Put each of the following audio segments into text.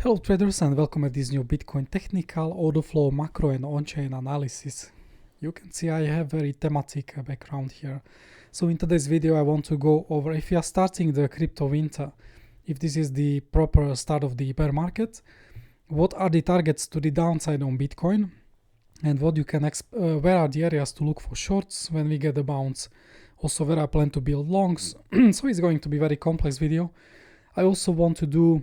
Hello traders and welcome at this new Bitcoin technical, order flow, macro and on-chain analysis. You can see I have very thematic background here. So in today's video I want to go over if you are starting the crypto winter, if this is the proper start of the bear market, what are the targets to the downside on Bitcoin, and what you can where are the areas to look for shorts when we get a bounce, also where I plan to build longs. So it's going to be very complex video. I also want to do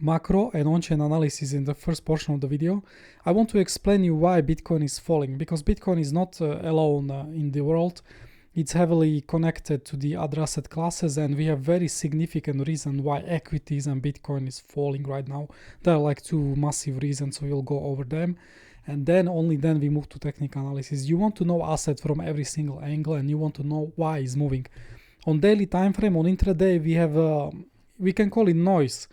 macro and on-chain analysis in the first portion of the video. I want to explain you why Bitcoin is falling, because Bitcoin is not alone in the world. It's heavily connected to the other asset classes, and we have very significant reason why equities and Bitcoin is falling right now. There are like two massive reasons, so we'll go over them, and then only then we move to technical analysis. You want to know asset from every single angle, and you want to know why it's moving. On daily time frame, on intraday, we have we can call it noise.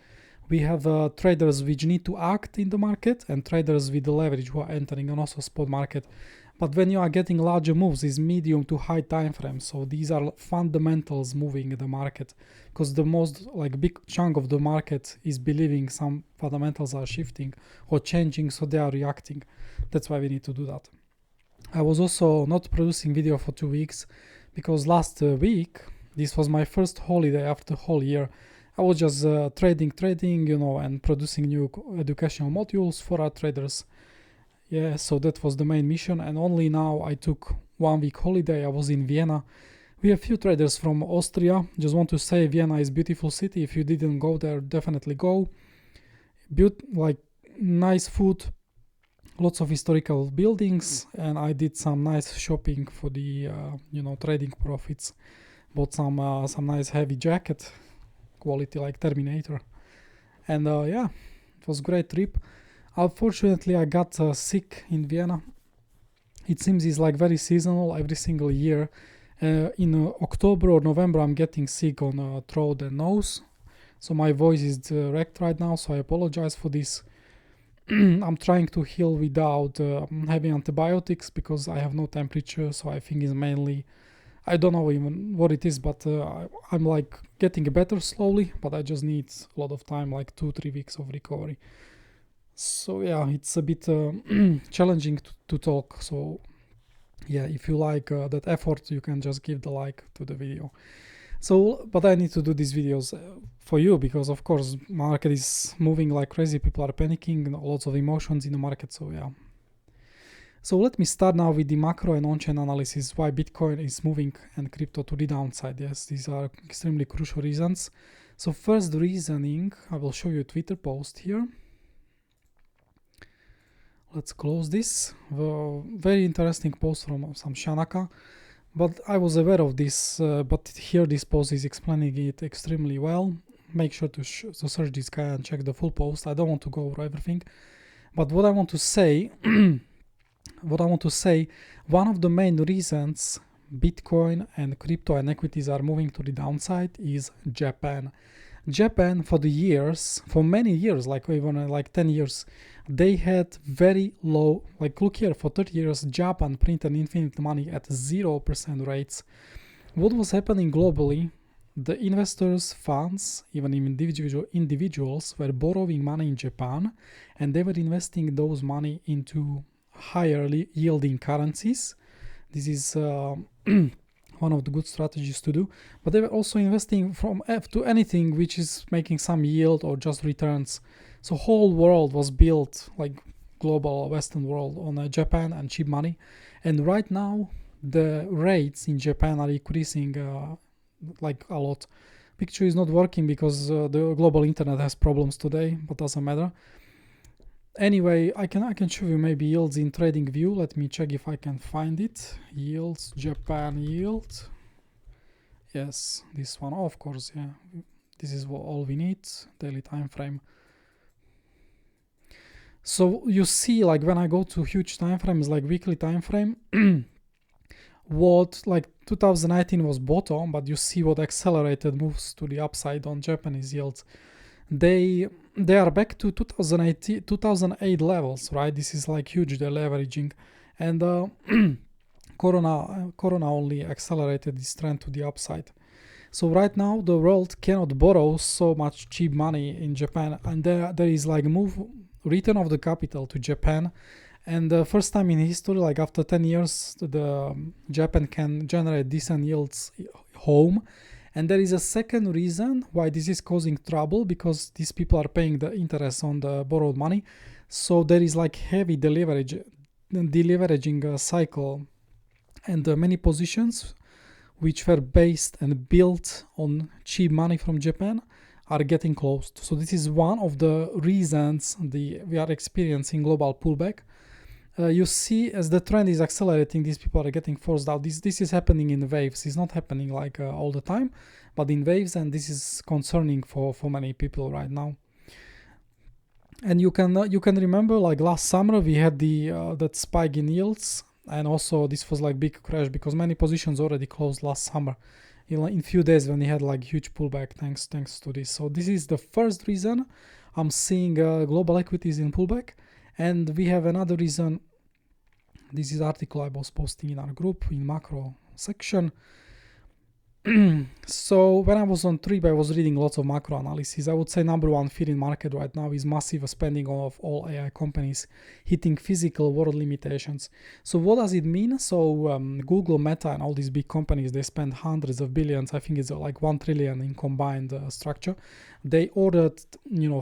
We have traders which need to act in the market and traders with the leverage who are entering, and also spot market. But when you are getting larger moves, is medium to high time frames. So these are fundamentals moving in the market, because the most big chunk of the market is believing some fundamentals are shifting or changing, so they are reacting. That's why we need to do that. I was also not producing video for 2 weeks because last week, this was my first holiday after the whole year. I was just trading, and producing new educational modules for our traders. Yeah, so that was the main mission, and only now I took 1 week holiday. I was in Vienna. We have few traders from Austria. Just want to say Vienna is beautiful city. If you didn't go there, definitely go. Nice food, lots of historical buildings, and I did some nice shopping for the trading profits. Bought some nice heavy jacket, quality like Terminator, and yeah, it was a great trip. Unfortunately, I got sick in Vienna. It seems it's like very seasonal every single year. In October or November, I'm getting sick on throat and nose, so my voice is wrecked right now, so I apologize for this. I'm trying to heal without having antibiotics because I have no temperature, so I think it's mainly, I don't know even what it is, but I'm like getting better slowly, but I just need a lot of time, like 2-3 weeks of recovery. So yeah, it's a bit challenging to talk. So yeah, if you like that effort, you can just give the like to the video. So, but I need to do these videos for you because of course market is moving like crazy. People are panicking, lots of emotions in the market. So yeah. So let me start now with the macro and on-chain analysis, why Bitcoin is moving and crypto to the downside. Yes, these are extremely crucial reasons. So first reasoning, I will show you a Twitter post here. Let's close this. Very interesting post from some Shanaka, but I was aware of this, but here this post is explaining it extremely well. Make sure to search this guy and check the full post. I don't want to go over everything, but what I want to say one of the main reasons Bitcoin and crypto and equities are moving to the downside is Japan. Japan for many years, like even like 10 years, they had very low, look here, for 30 years, Japan printed infinite money at 0% rates. What was happening globally? The investors, funds, even individuals were borrowing money in Japan, and they were investing those money into higher yielding currencies. This is one of the good strategies to do, but they were also investing from F to anything which is making some yield or just returns. So whole world was built, like global Western world, on Japan and cheap money. And right now the rates in Japan are increasing a lot. Picture is not working because the global internet has problems today, but doesn't matter. Anyway, I can show you maybe yields in trading view. Let me check if I can find it. Yields, Japan yield. Yes, this one, of course, yeah. This is all we need, daily time frame. So you see, like when I go to huge time frames, like weekly time frame, what 2019 was bottom, but you see what accelerated moves to the upside on Japanese yields. They are back to 2008 levels, right? This is like huge, they're leveraging, and Corona only accelerated this trend to the upside. So right now the world cannot borrow so much cheap money in Japan, and there is like return of the capital to Japan. And the first time in history, like after 10 years, the Japan can generate decent yields home. And there is a second reason why this is causing trouble, because these people are paying the interest on the borrowed money. So there is like heavy deleveraging cycle, and many positions which were based and built on cheap money from Japan are getting closed. So this is one of the reasons we are experiencing global pullback. You see, as the trend is accelerating, these people are getting forced out. This is happening in waves. It's not happening like all the time, but in waves, and this is concerning for many people right now. And you can remember, like last summer we had that spike in yields, and also this was like big crash because many positions already closed last summer in few days when we had like huge pullback thanks to this. So this is the first reason I'm seeing global equities in pullback. And we have another reason. This is article I was posting in our group in macro section. So when I was on Trip, I was reading lots of macro analysis. I would say number one fear in market right now is massive spending of all AI companies hitting physical world limitations. So what does it mean? So Google, Meta, and all these big companies, they spend hundreds of billions. I think it's like 1 trillion in combined structure. They ordered,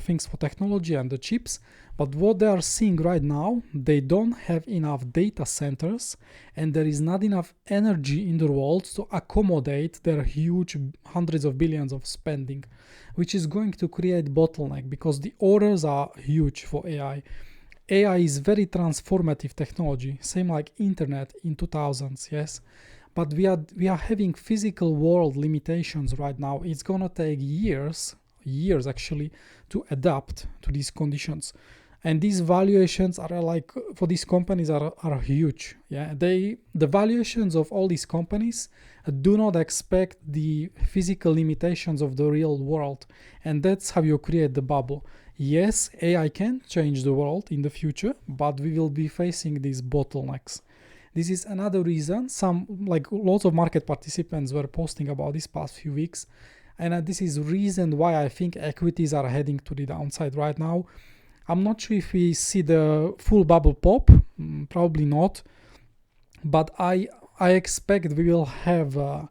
things for technology and the chips. But what they are seeing right now, they don't have enough data centers, and there is not enough energy in the world to accommodate their huge hundreds of billions of spending, which is going to create bottleneck because the orders are huge for AI. AI is very transformative technology, same like internet in 2000s, yes. But we are having physical world limitations right now. It's gonna take years actually to adapt to these conditions. And these valuations are like, for these companies are huge. Yeah, the valuations of all these companies do not expect the physical limitations of the real world, and that's how you create the bubble. Yes, AI can change the world in the future, but we will be facing these bottlenecks. This is another reason lots of market participants were posting about this past few weeks, and this is reason why I think equities are heading to the downside right now. I'm not sure if we see the full bubble pop, probably not, but I expect we will have a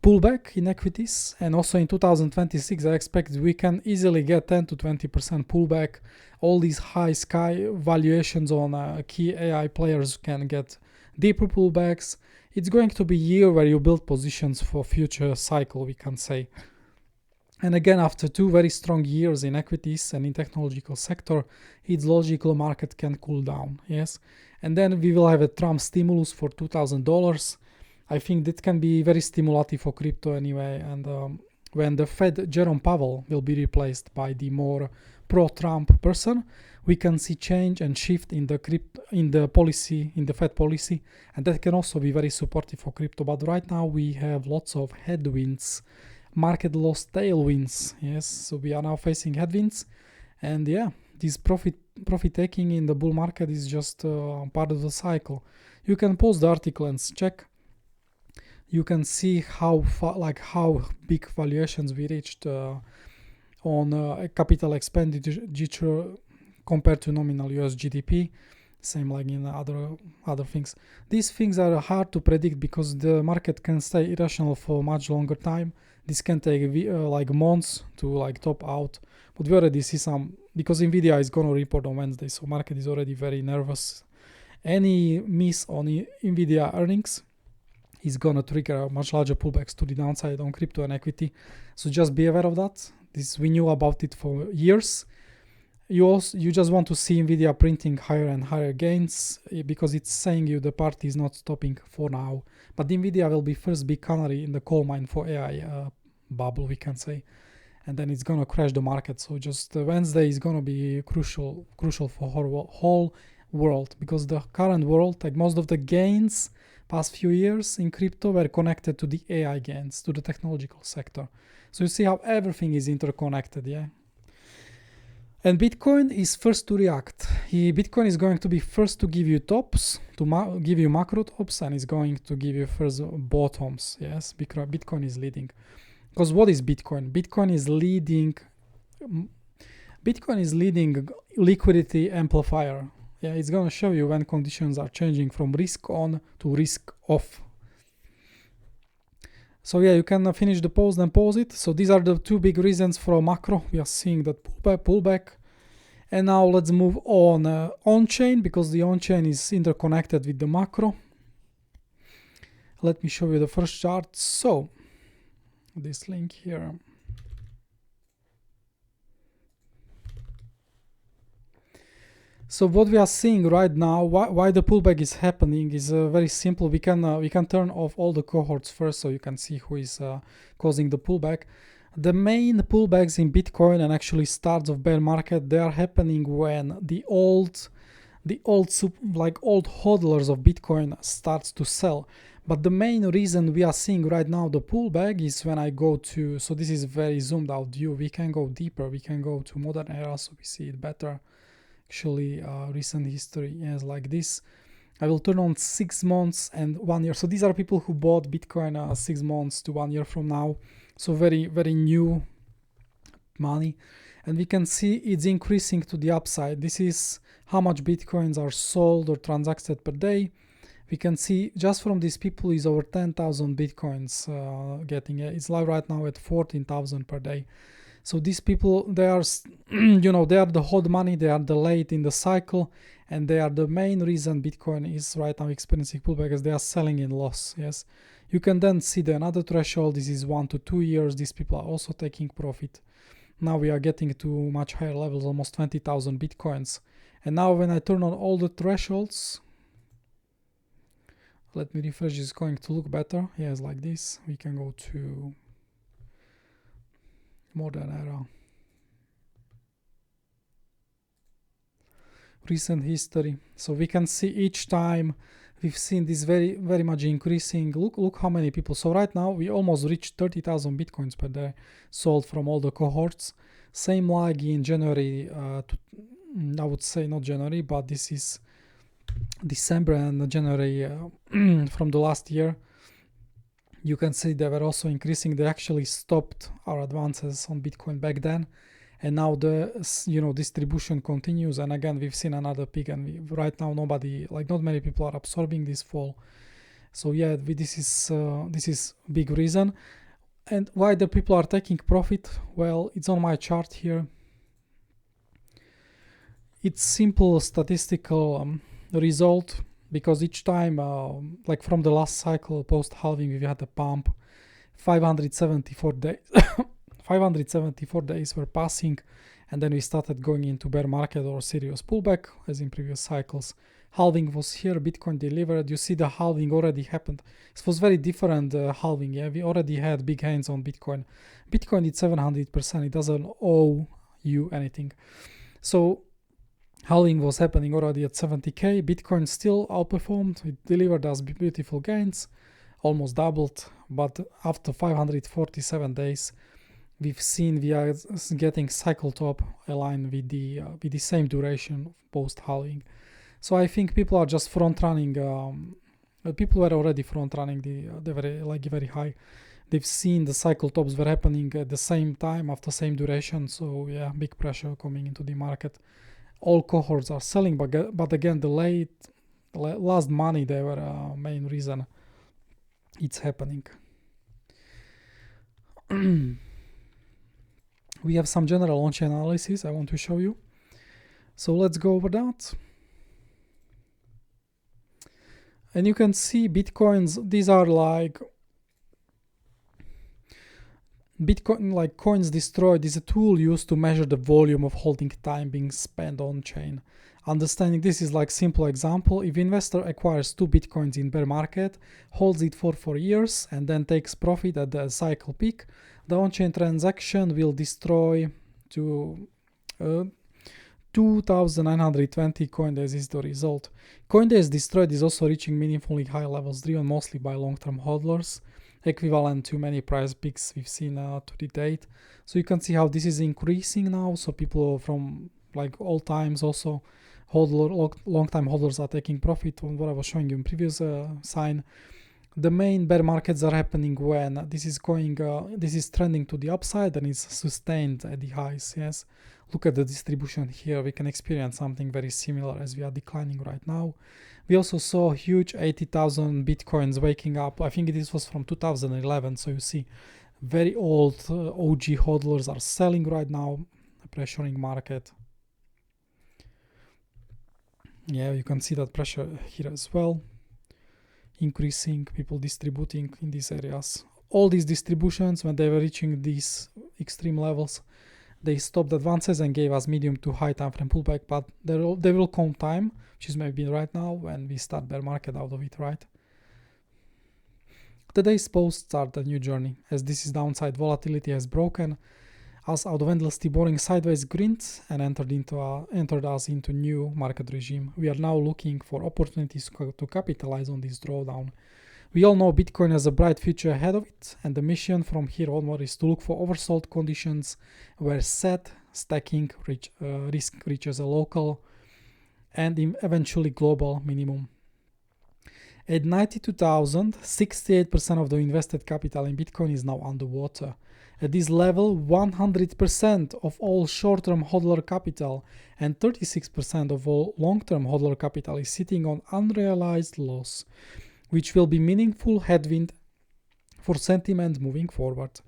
pullback in equities, and also in 2026 I expect we can easily get 10 to 20% pullback. All these high sky valuations on key AI players can get deeper pullbacks. It's going to be a year where you build positions for future cycle, we can say. And again, after 2 very strong years in equities and in technological sector, it's logical market can cool down, yes. And then we will have a Trump stimulus for $2,000. I think that can be very stimulative for crypto anyway. And when the Fed Jerome Powell will be replaced by the more pro-Trump person, we can see change and shift in the Fed policy, and that can also be very supportive for crypto. But right now we have lots of headwinds. Market lost tailwinds, yes, so we are now facing headwinds, and yeah, this profit taking in the bull market is just part of the cycle. You can pause the article and check. You can see how big valuations we reached on capital expenditure compared to nominal US GDP. Same like in other things. These things are hard to predict because the market can stay irrational for much longer time. This can take months to top out, but we already see some, because Nvidia is going to report on Wednesday, so market is already very nervous. Any miss on Nvidia earnings is going to trigger much larger pullbacks to the downside on crypto and equity, so just be aware of that. We knew about it for years. You just want to see Nvidia printing higher and higher gains because it's saying you the party is not stopping for now. But Nvidia will be first big canary in the coal mine for AI bubble, we can say, and then it's gonna crash the market. So just Wednesday is gonna be crucial for whole world, because the current world, like most of the gains past few years in crypto, were connected to the AI gains, to the technological sector. So you see how everything is interconnected, yeah. And Bitcoin is first to react. Bitcoin is going to be first to give you tops, to give you macro tops, and is going to give you first bottoms. Yes, Bitcoin is leading. Because what is Bitcoin? Bitcoin is leading liquidity amplifier. Yeah, it's gonna show you when conditions are changing from risk on to risk off. So yeah, you can finish the pause, then pause it. So these are the two big reasons for macro. We are seeing that pullback. And now let's move on on-chain, because the on-chain is interconnected with the macro. Let me show you the first chart. So this link here. So what we are seeing right now, why the pullback is happening, is very simple. We can turn off all the cohorts first, so you can see who is causing the pullback. The main pullbacks in Bitcoin and actually starts of bear market, they are happening when the old hodlers of Bitcoin starts to sell. But the main reason we are seeing right now the pullback is when I go to, so this is very zoomed out view. We can go deeper. We can go to modern era, so we see it better. Actually, recent history is like this. I will turn on 6 months and 1 year. So these are people who bought Bitcoin 6 months to 1 year from now. So very, very new money. And we can see it's increasing to the upside. This is how much Bitcoins are sold or transacted per day. We can see just from these people is over 10,000 Bitcoins getting it. It's live right now at 14,000 per day. So these people, they are, they are the hot money, they are the late in the cycle, and they are the main reason Bitcoin is right now experiencing pullback, because they are selling in loss. Yes, you can then see the another threshold. This is 1 to 2 years. These people are also taking profit. Now we are getting to much higher levels, almost 20,000 Bitcoins. And now when I turn on all the thresholds, let me refresh, it's going to look better. Yes, like this. We can go to modern era, recent history. So we can see each time we've seen this very, very much increasing. Look how many people. So right now we almost reached 30,000 Bitcoins per day sold from all the cohorts. Same like in January, I would say not January, but this is December and January from the last year. You can see they were also increasing. They actually stopped our advances on Bitcoin back then, and now the distribution continues. And again, we've seen another peak, and right now not many people are absorbing this fall. So yeah, this is big reason. And why the people are taking profit? Well, it's on my chart here. It's simple statistical result. Because each time, like from the last cycle, post-halving, we had a pump, 574 days, 574 days were passing, and then we started going into bear market or serious pullback, as in previous cycles. Halving was here, Bitcoin delivered. You see the halving already happened. It was very different halving, yeah? We already had big gains on Bitcoin. Bitcoin did 700%, it doesn't owe you anything. So halving was happening already at 70k. Bitcoin still outperformed. It delivered us beautiful gains, almost doubled. But after 547 days, we've seen we are getting cycle top aligned with the same duration post halving. So I think people are just front running. People were already front running the very high. They've seen the cycle tops were happening at the same time after same duration. So yeah, big pressure coming into the market. All cohorts are selling, but again, the last money, they were main reason it's happening. We have some general on-chain analysis I want to show you. So let's go over that. And you can see Bitcoins, these are like Bitcoin, like coins destroyed, is a tool used to measure the volume of holding time being spent on chain. Understanding this is like simple example. If investor acquires 2 Bitcoins in bear market, holds it for 4 years, and then takes profit at the cycle peak, the on-chain transaction will destroy to 2,920 CoinDays is the result. CoinDays destroyed is also reaching meaningfully high levels, driven mostly by long-term hodlers, equivalent to many price peaks we've seen to the date. So you can see how this is increasing now. So people from like all times also long-time holders are taking profit on what I was showing you in previous sign. The main bear markets are happening when this is trending to the upside and is sustained at the highs. Yes, look at the distribution here. We can experience something very similar as we are declining right now. We also saw huge 80,000 bitcoins waking up. I think this was from 2011. So you see, very old OG hodlers are selling right now, pressuring market. Yeah, you can see that pressure here as well. Increasing, people distributing in these areas. All these distributions, when they were reaching these extreme levels, they stopped advances and gave us medium to high time frame pullback, but there will come time, which is maybe right now, when we start bear market out of it, right? Today's post start a new journey, as this is downside volatility has broken us out of endlessly boring sideways grinds and entered us into new market regime. We are now looking for opportunities to capitalize on this drawdown. We all know Bitcoin has a bright future ahead of it, and the mission from here onward is to look for oversold conditions where set stacking risk reaches a local and eventually global minimum. At 92,000, 68% of the invested capital in Bitcoin is now underwater. At this level, 100% of all short-term hodler capital and 36% of all long-term hodler capital is sitting on unrealized loss, which will be meaningful headwind for sentiment moving forward.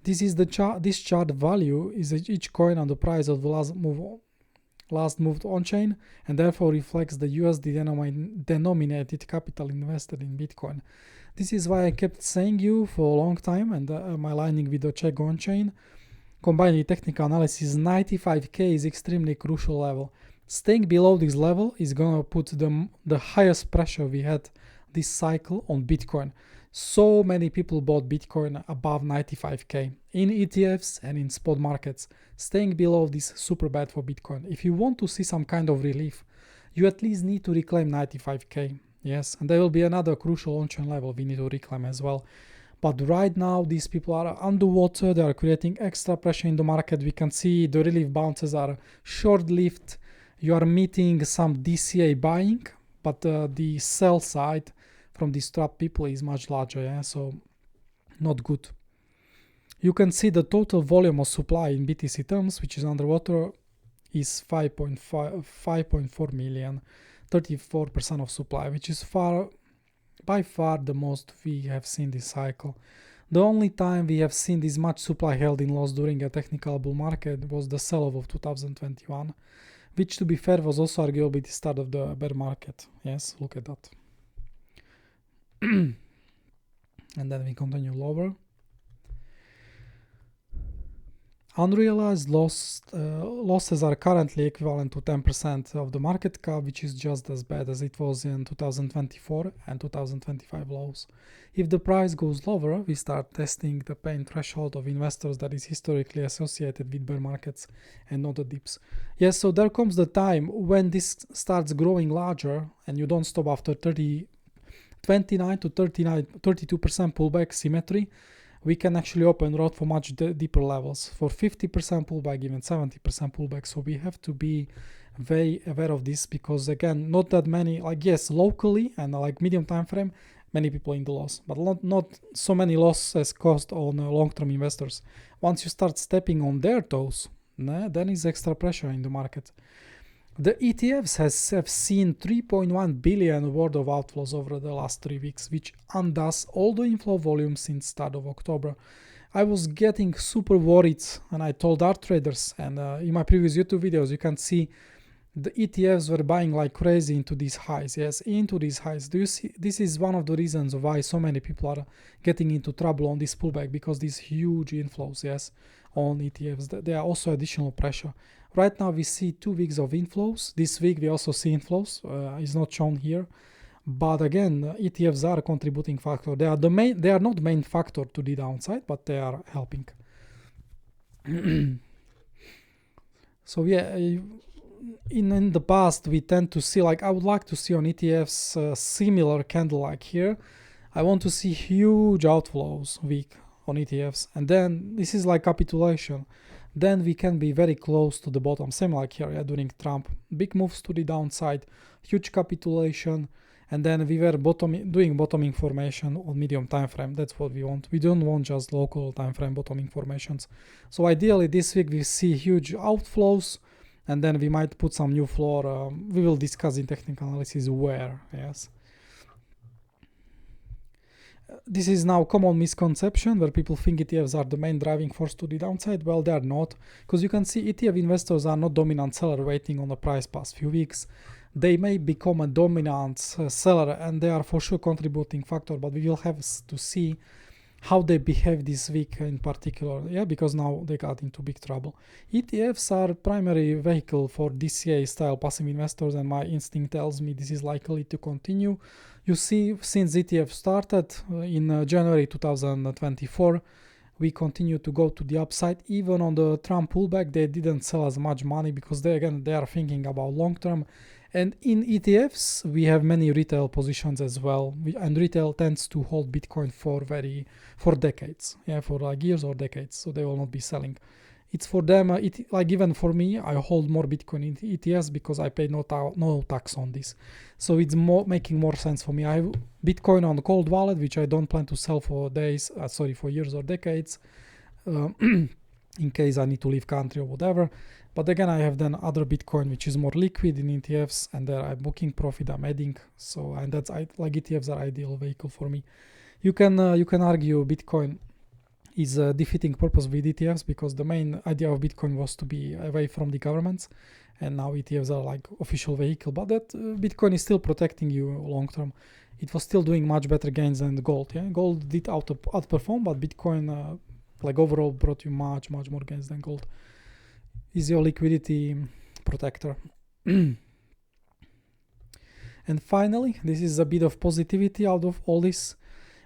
This is the this chart value is each coin on the price of the last moved on-chain, and therefore reflects the USD denominated capital invested in Bitcoin. This is why I kept saying you for a long time, and my aligning with the check on-chain. Combined with technical analysis, 95k is extremely crucial level. Staying below this level is gonna put the highest pressure we had this cycle on Bitcoin. So many people bought Bitcoin above 95k in ETFs and in spot markets. Staying below this is super bad for Bitcoin. If you want to see some kind of relief, you at least need to reclaim 95k. Yes, and there will be another crucial on-chain level we need to reclaim as well. But right now, these people are underwater. They are creating extra pressure in the market. We can see the relief bounces are short-lived. You are meeting some DCA buying, but the sell side from these trap people is much larger. Yeah, so not good. You can see the total volume of supply in BTC terms, which is underwater, is 5.4 million. 34% of supply, which is by far the most we have seen this cycle. The only time we have seen this much supply held in loss during a technical bull market was the sell-off of 2021, which, to be fair, was also arguably the start of the bear market. Yes, look at that. And then we continue lower. Unrealized losses are currently equivalent to 10% of the market cap, which is just as bad as it was in 2024 and 2025 lows. If the price goes lower, we start testing the pain threshold of investors that is historically associated with bear markets and not the dips. Yes, so there comes the time when this starts growing larger and you don't stop after 29 to 32% pullback symmetry. We can actually open road for much deeper levels, for 50% pullback, even 70% pullback. So we have to be very aware of this, because again, not that many, like, yes, locally and like medium time frame, many people in the loss, but not so many losses caused on long-term investors. Once you start stepping on their toes, then is extra pressure in the market. The ETFs have seen 3.1 billion worth of outflows over the last 3 weeks, which undoes all the inflow volume since start of October. I was getting super worried, and I told our traders, and in my previous YouTube videos, you can see the ETFs were buying like crazy into these highs. Yes, into these highs. Do you see? This is one of the reasons why so many people are getting into trouble on this pullback, because these huge inflows, yes, on ETFs. There are also additional pressure. Right now we see 2 weeks of inflows. This week we also see inflows. It's not shown here, but again, ETFs are a contributing factor. They are They are not main factor to the downside, but they are helping. So yeah, in the past we tend to see, like, I would like to see on ETFs similar candle like here. I want to see huge outflows week on ETFs, and then this is like capitulation. Then we can be very close to the bottom, same like here, yeah, during Trump. Big moves to the downside, huge capitulation, and then we were doing bottoming formation on medium time frame. That's what we want. We don't want just local time frame bottoming formations. So ideally this week we see huge outflows, and then we might put some new floor. We will discuss in technical analysis where. Yes. This is now common misconception where people think ETFs are the main driving force to the downside. Well, they are not, because you can see ETF investors are not dominant seller waiting on the price past few weeks. They may become a dominant seller, and they are for sure contributing factor, but we will have to see how they behave this week in particular, yeah, because now they got into big trouble. ETFs are primary vehicle for DCA style passive investors, and my instinct tells me this is likely to continue. You see, since ETF started in January 2024, we continue to go to the upside. Even on the Trump pullback, they didn't sell as much money because they are thinking about long term. And in ETFs, we have many retail positions as well, and retail tends to hold Bitcoin for decades, yeah, for like years or decades. So they will not be selling. It's for them. Like even for me, I hold more Bitcoin in ETFs because I pay no tax on this. So it's making more sense for me. I have Bitcoin on the cold wallet, which I don't plan to sell for for years or decades, in case I need to leave country or whatever. But again, I have then other Bitcoin, which is more liquid in ETFs, and there I'm booking profit, I'm adding. So, and that's like ETFs are ideal vehicle for me. You can argue Bitcoin is a defeating purpose with ETFs because the main idea of Bitcoin was to be away from the governments, and now ETFs are like official vehicle. But that Bitcoin is still protecting you long term. It was still doing much better gains than gold. Yeah, gold did outperform, but Bitcoin like overall brought you much more gains than gold. Is your liquidity protector. And finally, this is a bit of positivity out of all this.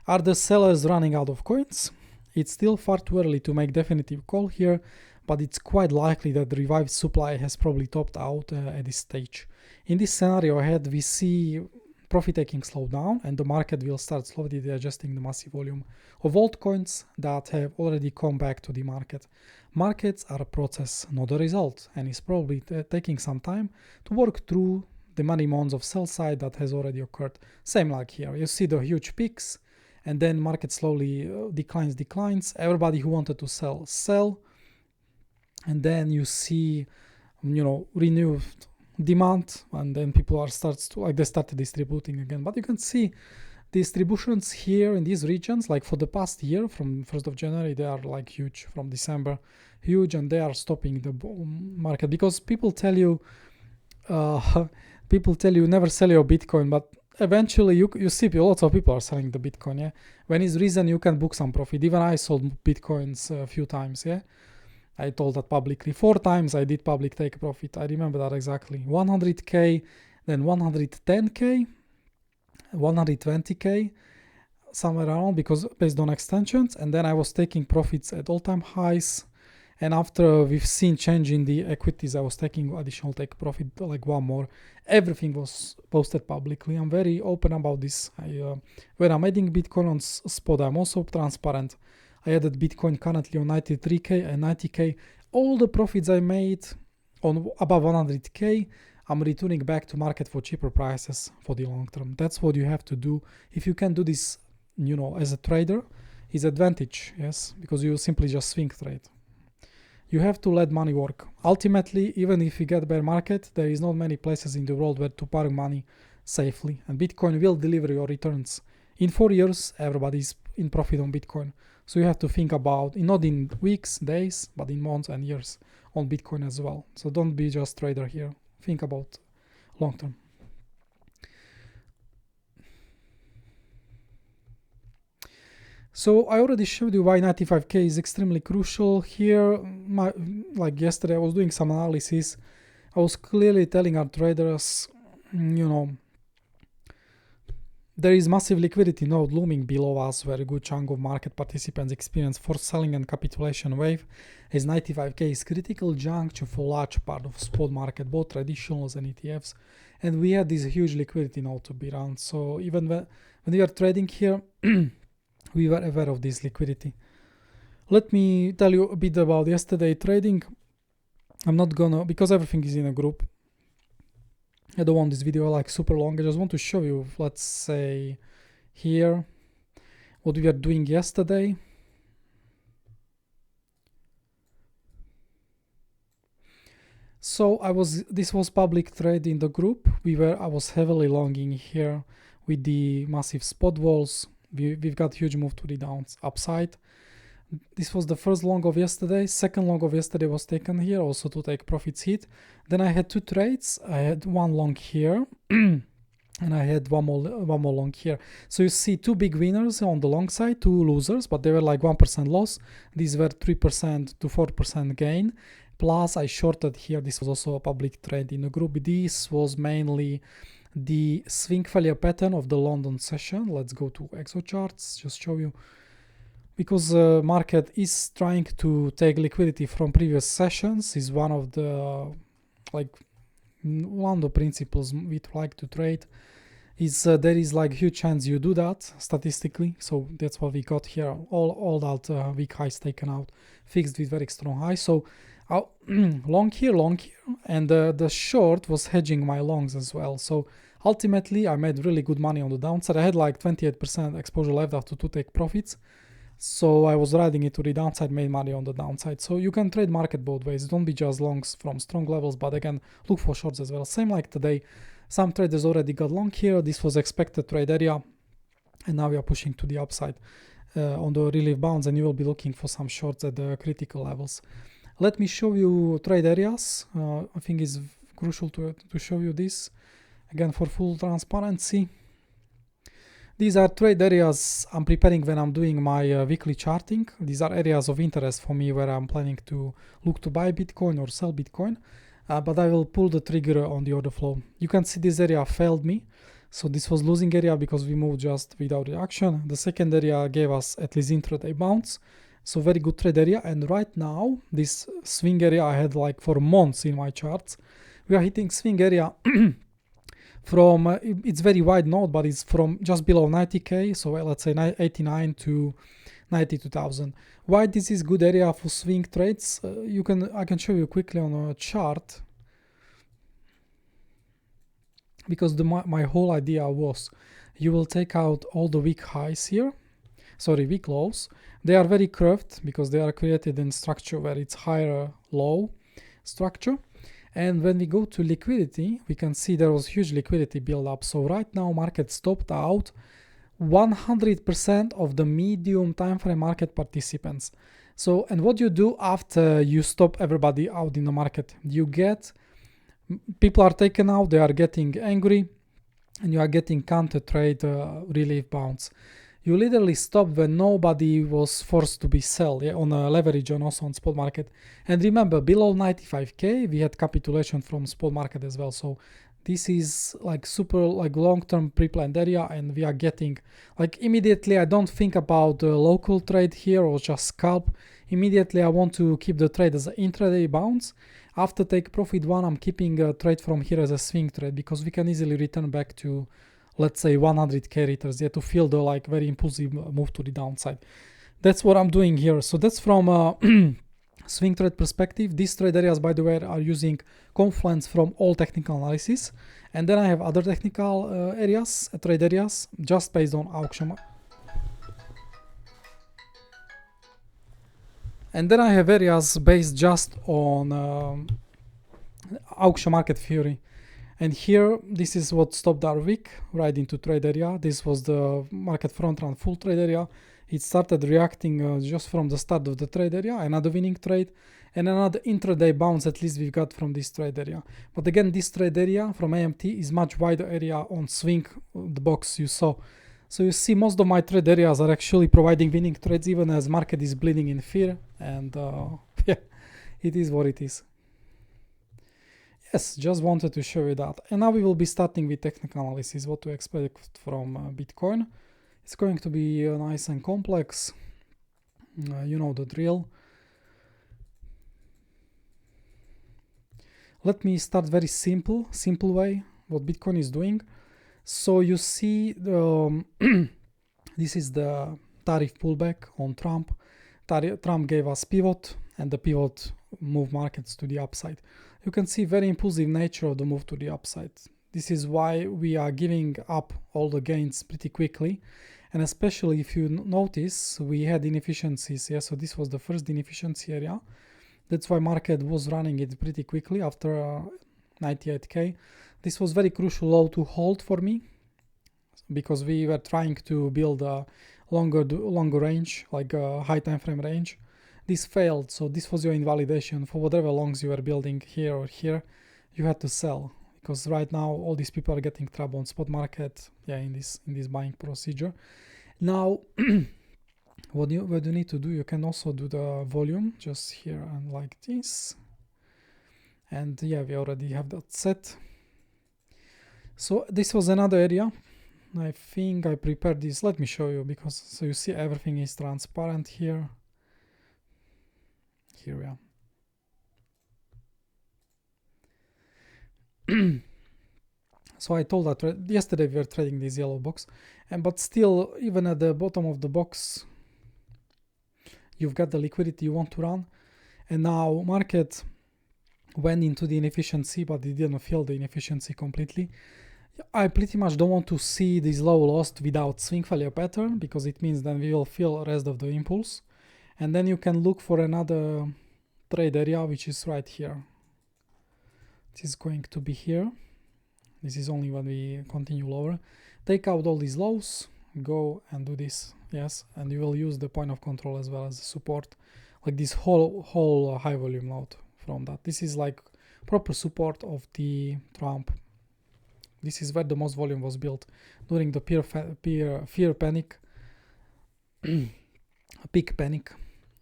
Are the sellers running out of coins? It's still far too early to make definitive call here, but it's quite likely that the revived supply has probably topped out at this stage. In this scenario ahead, we see profit taking slow down, and the market will start slowly digesting the massive volume of altcoins that have already come back to the market. Markets are a process, not a result, and it's probably taking some time to work through the many months of sell side that has already occurred. Same like here, you see the huge peaks, and then market slowly declines. Everybody who wanted to sell, and then you see, renewed demand, and then people they started distributing again. But you can see distributions here in these regions, like for the past year, from 1st of January, they are like huge, from December, huge, and they are stopping the market because people tell you never sell your Bitcoin, but eventually you see lots of people are selling the Bitcoin, yeah. When is reason you can book some profit. Even I sold Bitcoins a few times, yeah. I told that publicly 4 times. I did public take profit. I remember that exactly. 100k, then 110k, 120k, somewhere around, because based on extensions, and then I was taking profits at all-time highs. And after we've seen change in the equities, I was taking additional take profit, like one more. Everything was posted publicly. I'm very open about this. When I'm adding Bitcoin on spot, I'm also transparent. I added Bitcoin currently on 93k and 90k. All the profits I made on above 100k, I'm returning back to market for cheaper prices for the long term. That's what you have to do. If you can do this, as a trader, is advantage, yes, because you simply just swing trade. You have to let money work. Ultimately, even if you get bear market, there is not many places in the world where to park money safely, and Bitcoin will deliver your returns. In 4 years, everybody's in profit on Bitcoin. So you have to think about, not in weeks, days, but in months and years on Bitcoin as well. So don't be just trader here. Think about long term. So I already showed you why 95k is extremely crucial here. Like yesterday, I was doing some analysis. I was clearly telling our traders, there is massive liquidity node looming below us, where a good chunk of market participants experience forced selling and capitulation wave, as 95k is critical juncture for large part of spot market, both traditionals and ETFs, and we had this huge liquidity node to be run. So even when we are trading here, we were aware of this liquidity. Let me tell you a bit about yesterday trading. I'm not gonna, because everything is in a group, I don't want this video like super long. I just want to show you, let's say here, what we were doing yesterday. So this was public trade in the group. I was heavily longing here with the massive spot walls. We've got huge move to the upside. This was the first long of yesterday. Second long of yesterday was taken here also to take profits hit. Then I had two trades. I had one long here and I had one more long here. So you see two big winners on the long side, two losers, but they were like 1% loss. These were 3% to 4% gain. Plus I shorted here. This was also a public trade in a group. This was mainly the swing failure pattern of the London session. Let's go to Exocharts, just show you. Because market is trying to take liquidity from previous sessions, is one of the principles we like to trade. Is there is like huge chance you do that statistically, so that's what we got here. All that weak highs taken out, fixed with very strong highs. So long here, and the short was hedging my longs as well. So ultimately, I made really good money on the downside. I had like 28% exposure left after to take profits. So I was riding it to the downside, made money on the downside. So you can trade market both ways. Don't be just longs from strong levels, but again, look for shorts as well. Same like today. Some traders already got long here. This was expected trade area. And now we are pushing to the upside on the relief bounds, and you will be looking for some shorts at the critical levels. Let me show you trade areas. I think it's crucial to show you this. Again, for full transparency. These are trade areas I'm preparing when I'm doing my weekly charting. These are areas of interest for me where I'm planning to look to buy Bitcoin or sell Bitcoin. But I will pull the trigger on the order flow. You can see this area failed me. So this was losing area because we moved just without reaction. The second area gave us at least intraday bounce. So very good trade area. And right now, this swing area I had like for months in my charts. We are hitting swing area from, it's very wide node, but it's from just below 90k. So let's say 89 to 92,000. Why this is good area for swing trades? I can show you quickly on a chart. Because my whole idea was you will take out all the weak highs here. Sorry, weak lows. They are very curved because they are created in structure where it's higher low structure. And when we go to liquidity, we can see there was huge liquidity build up. So right now market stopped out 100% of the medium time frame market participants. So, and what you do after you stop everybody out in the market, you get, people are taken out, they are getting angry, and you are getting counter trade relief bounce. You literally stop when nobody was forced to be sell on a leverage and also on spot market. And remember, below 95k, we had capitulation from spot market as well. So this is like super like long-term pre-planned area, and we are getting like immediately. I don't think about the local trade here or just scalp. Immediately, I want to keep the trade as an intraday bounce. After take profit one, I'm keeping a trade from here as a swing trade because we can easily return back to, let's say 100k returns to feel the like very impulsive move to the downside. That's what I'm doing here. So that's from a swing trade perspective. These trade areas, by the way, are using confluence from all technical analysis. And then I have other technical areas, trade areas, just based on auction. And then I have areas based just on auction market theory. And here, this is what stopped our wick right into trade area. This was the market front run full trade area. It started reacting just from the start of the trade area, another winning trade, and another intraday bounce at least we got from this trade area. But again, this trade area from AMT is much wider area on swing, the box you saw. So you see most of my trade areas are actually providing winning trades even as market is bleeding in fear. And yeah, it is what it is. Yes, just wanted to show you that. And now we will be starting with technical analysis, what to expect from Bitcoin. It's going to be nice and complex. You know the drill. Let me start very simple way, what Bitcoin is doing. So you see, this is the tariff pullback on Trump. Trump gave us pivot, and the pivot moved markets to the upside. You can see very impulsive nature of the move to the upside. This is why we are giving up all the gains pretty quickly. And especially if you notice, we had inefficiencies. Yeah, so this was the first inefficiency area. That's why market was running it pretty quickly after 98k. This was very crucial low to hold for me, because we were trying to build a longer range, like a high time frame range. This failed, so this was your invalidation. For whatever longs you were building here or here, you had to sell, because right now all these people are getting trouble on spot market, yeah, in this buying procedure. Now what you need to do, you can also do the volume just here and like this, and yeah, we already have that set. So this was another area. I think I prepared this. Let me show you, because so you see everything is transparent here. Here we are. So I told that yesterday we were trading this yellow box, but still, even at the bottom of the box, you've got the liquidity you want to run. And now market went into the inefficiency, but it didn't fill the inefficiency completely. I pretty much don't want to see this low lost without swing failure pattern, because it means then we will fill the rest of the impulse. And then you can look for another trade area, which is right here. This is going to be here. This is only when we continue lower. Take out all these lows, go and do this, yes, and you will use the point of control as well as the support, like this whole high volume node from that. This is like proper support of the Trump. This is where the most volume was built during the fear panic, peak panic.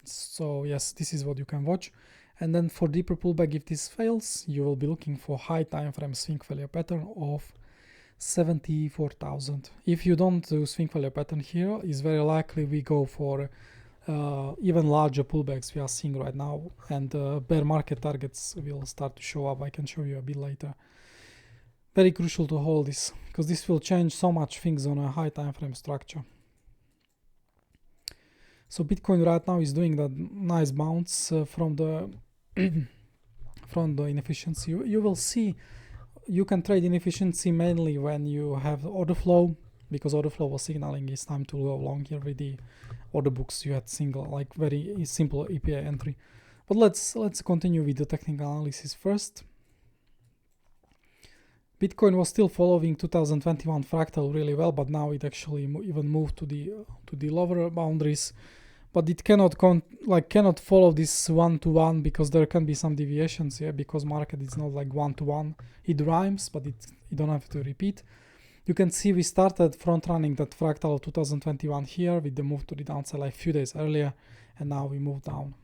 So yes, this is what you can watch. And then for deeper pullback, if this fails, you will be looking for high time frame swing failure pattern of 74,000. If you don't do swing failure pattern here, it's very likely we go for even larger pullbacks we are seeing right now, and bear market targets will start to show up. I can show you a bit later. Very crucial to hold this, because this will change so much things on a high time frame structure. So Bitcoin right now is doing that nice bounce from the from the inefficiency. You will see you can trade inefficiency mainly when you have order flow, because order flow was signaling it's time to go long here with the order books. You had single, like very simple EPA entry. But let's continue with the technical analysis first. Bitcoin was still following 2021 fractal really well, but now it actually even moved to the lower boundaries. But it cannot follow this one-to-one, because there can be some deviations here, because market is not like one-to-one. It rhymes, but you don't have to repeat. You can see we started front running that fractal of 2021 here with the move to the downside like a few days earlier, and now we move down.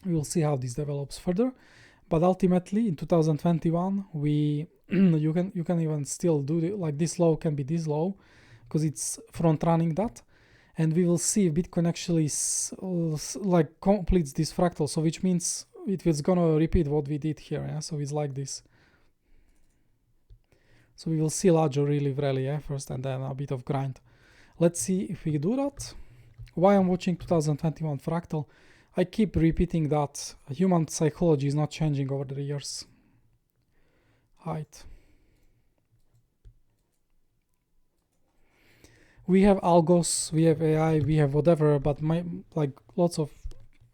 We will see how this develops further. But ultimately in 2021 we you can even still do like this low can be this low, because it's front running that. And we will see if Bitcoin actually like completes this fractal, so which means it is gonna repeat what we did here, yeah? So it's like this. So we will see larger relief rally, yeah, first, and then a bit of grind. Let's see if we do that. Why I'm watching 2021 fractal? I keep repeating that human psychology is not changing over the years. Height. We have algos, we have AI, we have whatever, but lots of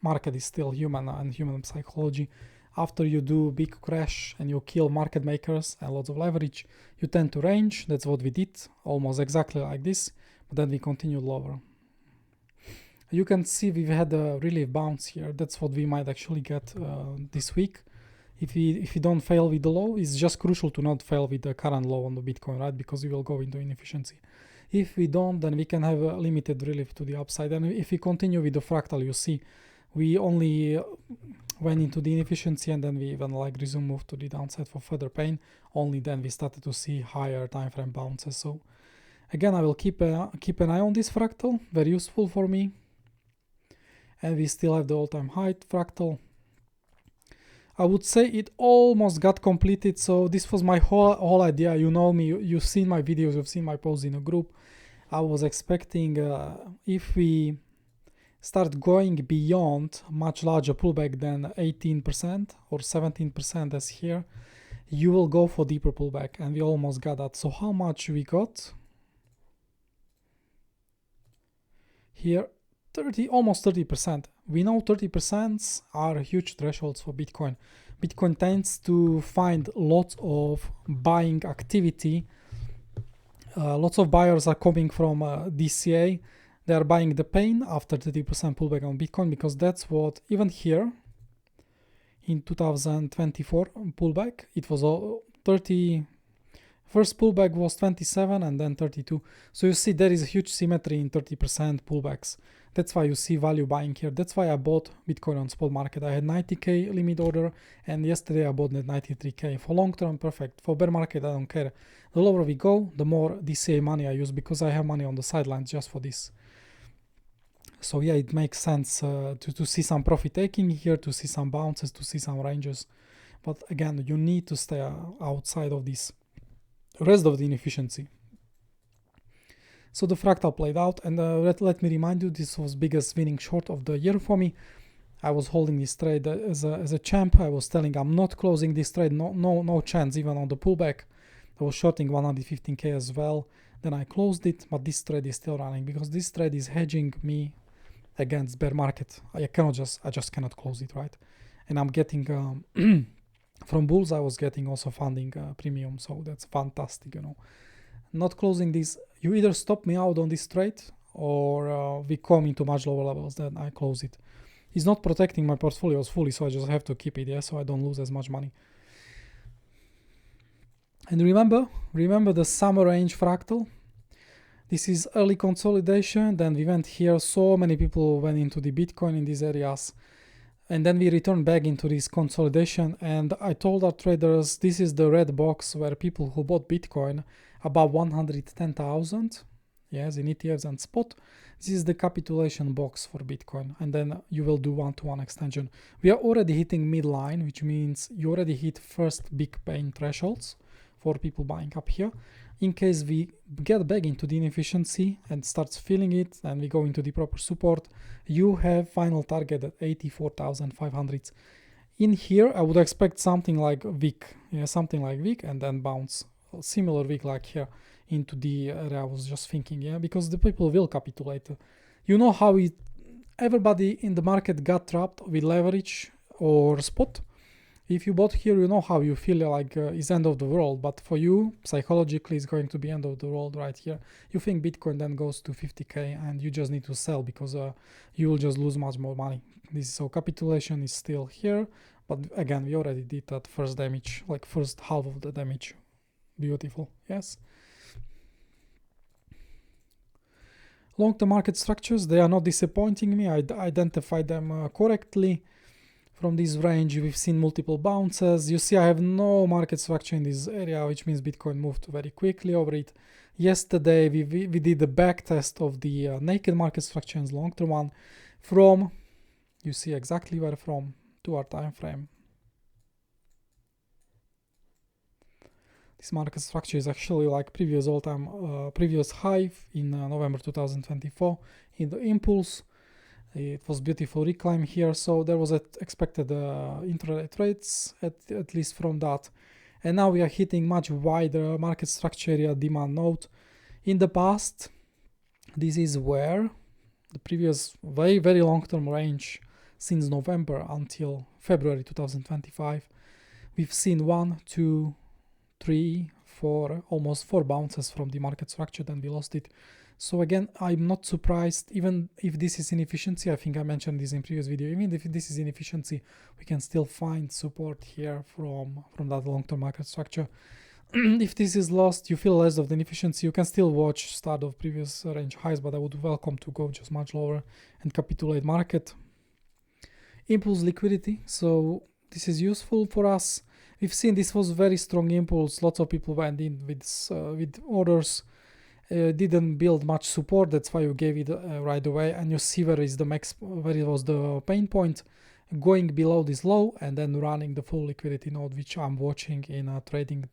market is still human and human psychology. After you do big crash and you kill market makers and lots of leverage, you tend to range. That's what we did, almost exactly like this, but then we continue lower. You can see we've had a relief bounce here. That's what we might actually get this week. If we don't fail with the low, it's just crucial to not fail with the current low on the Bitcoin, right? Because we will go into inefficiency. If we don't, then we can have a limited relief to the upside. And if we continue with the fractal, you see we only went into the inefficiency, and then we even like resume move to the downside for further pain. Only then we started to see higher time frame bounces. So again, I will keep an eye on this fractal, very useful for me. And we still have the all-time high fractal. I would say it almost got completed. So this was my whole idea. You know me, you've seen my videos, you've seen my posts in a group. I was expecting if we start going beyond much larger pullback than 18% or 17% as here, you will go for deeper pullback, and we almost got that. So how much we got here? Almost 30%. We know 30% are huge thresholds for Bitcoin. Bitcoin tends to find lots of buying activity. Lots of buyers are coming from DCA. They are buying the pain after 30% pullback on Bitcoin, because that's what, even here in 2024 pullback, it was 30. First pullback was 27 and then 32. So you see there is a huge symmetry in 30% pullbacks. That's why you see value buying here. That's why I bought Bitcoin on spot market. I had 90k limit order, and yesterday I bought at 93k. For long term, perfect. For bear market, I don't care. The lower we go, the more DCA money I use, because I have money on the sidelines just for this. So yeah, it makes sense to see some profit taking here, to see some bounces, to see some ranges. But again, you need to stay outside of this rest of the inefficiency. So the fractal played out, and let me remind you, this was biggest winning short of the year for me. I was holding this trade as a champ. I was telling I'm not closing this trade, no chance even on the pullback. I was shorting 115k as well. Then I closed it, but this trade is still running, because this trade is hedging me against bear market. I just cannot close it, right? And I'm getting from bulls, I was getting also funding premium, so that's fantastic, you know. Not closing this, you either stop me out on this trade, or we come into much lower levels, then I close it. It's not protecting my portfolios fully, so I just have to keep it, yeah, so I don't lose as much money. And remember the summer range fractal. This is early consolidation. Then we went here. So many people went into the Bitcoin in these areas. And then we returned back into this consolidation. And I told our traders, this is the red box where people who bought Bitcoin above 110,000, yes, in ETFs and spot, this is the capitulation box for Bitcoin. And then you will do one-to-one extension. We are already hitting midline, which means you already hit first big pain thresholds for people buying up here. In case we get back into the inefficiency and starts feeling it, and we go into the proper support, you have final target at 84,500. In here, I would expect something like wick, yeah, something like wick, and then bounce, a similar wick like here into the area I was just thinking, yeah, because the people will capitulate. You know how everybody in the market got trapped with leverage or spot. If you bought here, you know how you feel like it's end of the world, but for you, psychologically, it's going to be end of the world right here. You think Bitcoin then goes to 50k and you just need to sell, because you will just lose much more money. So capitulation is still here, but again, we already did that first damage, like first half of the damage. Beautiful, yes. Long-term market structures, they are not disappointing me. I identified them correctly. From this range, we've seen multiple bounces. You see, I have no market structure in this area, which means Bitcoin moved very quickly over it. Yesterday, we did the back test of the naked market structure and long-term one from, you see exactly where from, to our time frame. This market structure is actually like previous all-time, previous high in November 2024 in the impulse. It was beautiful reclimb here, so there was expected intraday trades at least from that. And now we are hitting much wider market structure area demand node. In the past, this is where the previous very long-term range since November until February 2025, we've seen 1, 2, 3, 4, almost 4 bounces from the market structure, then we lost it. So again, I'm not surprised, even if this is inefficiency. I think I mentioned this in previous video. Even if this is inefficiency, we can still find support here from that long-term market structure. If this is lost, you feel less of the inefficiency. You can still watch start of previous range highs, but I would welcome to go just much lower and capitulate market. Impulse liquidity. So this is useful for us. We've seen this was very strong impulse. Lots of people went in with orders. Didn't build much support, that's why you gave it right away, and you see where is the max, where it was the pain point, going below this low and then running the full liquidity node, which I'm watching in trading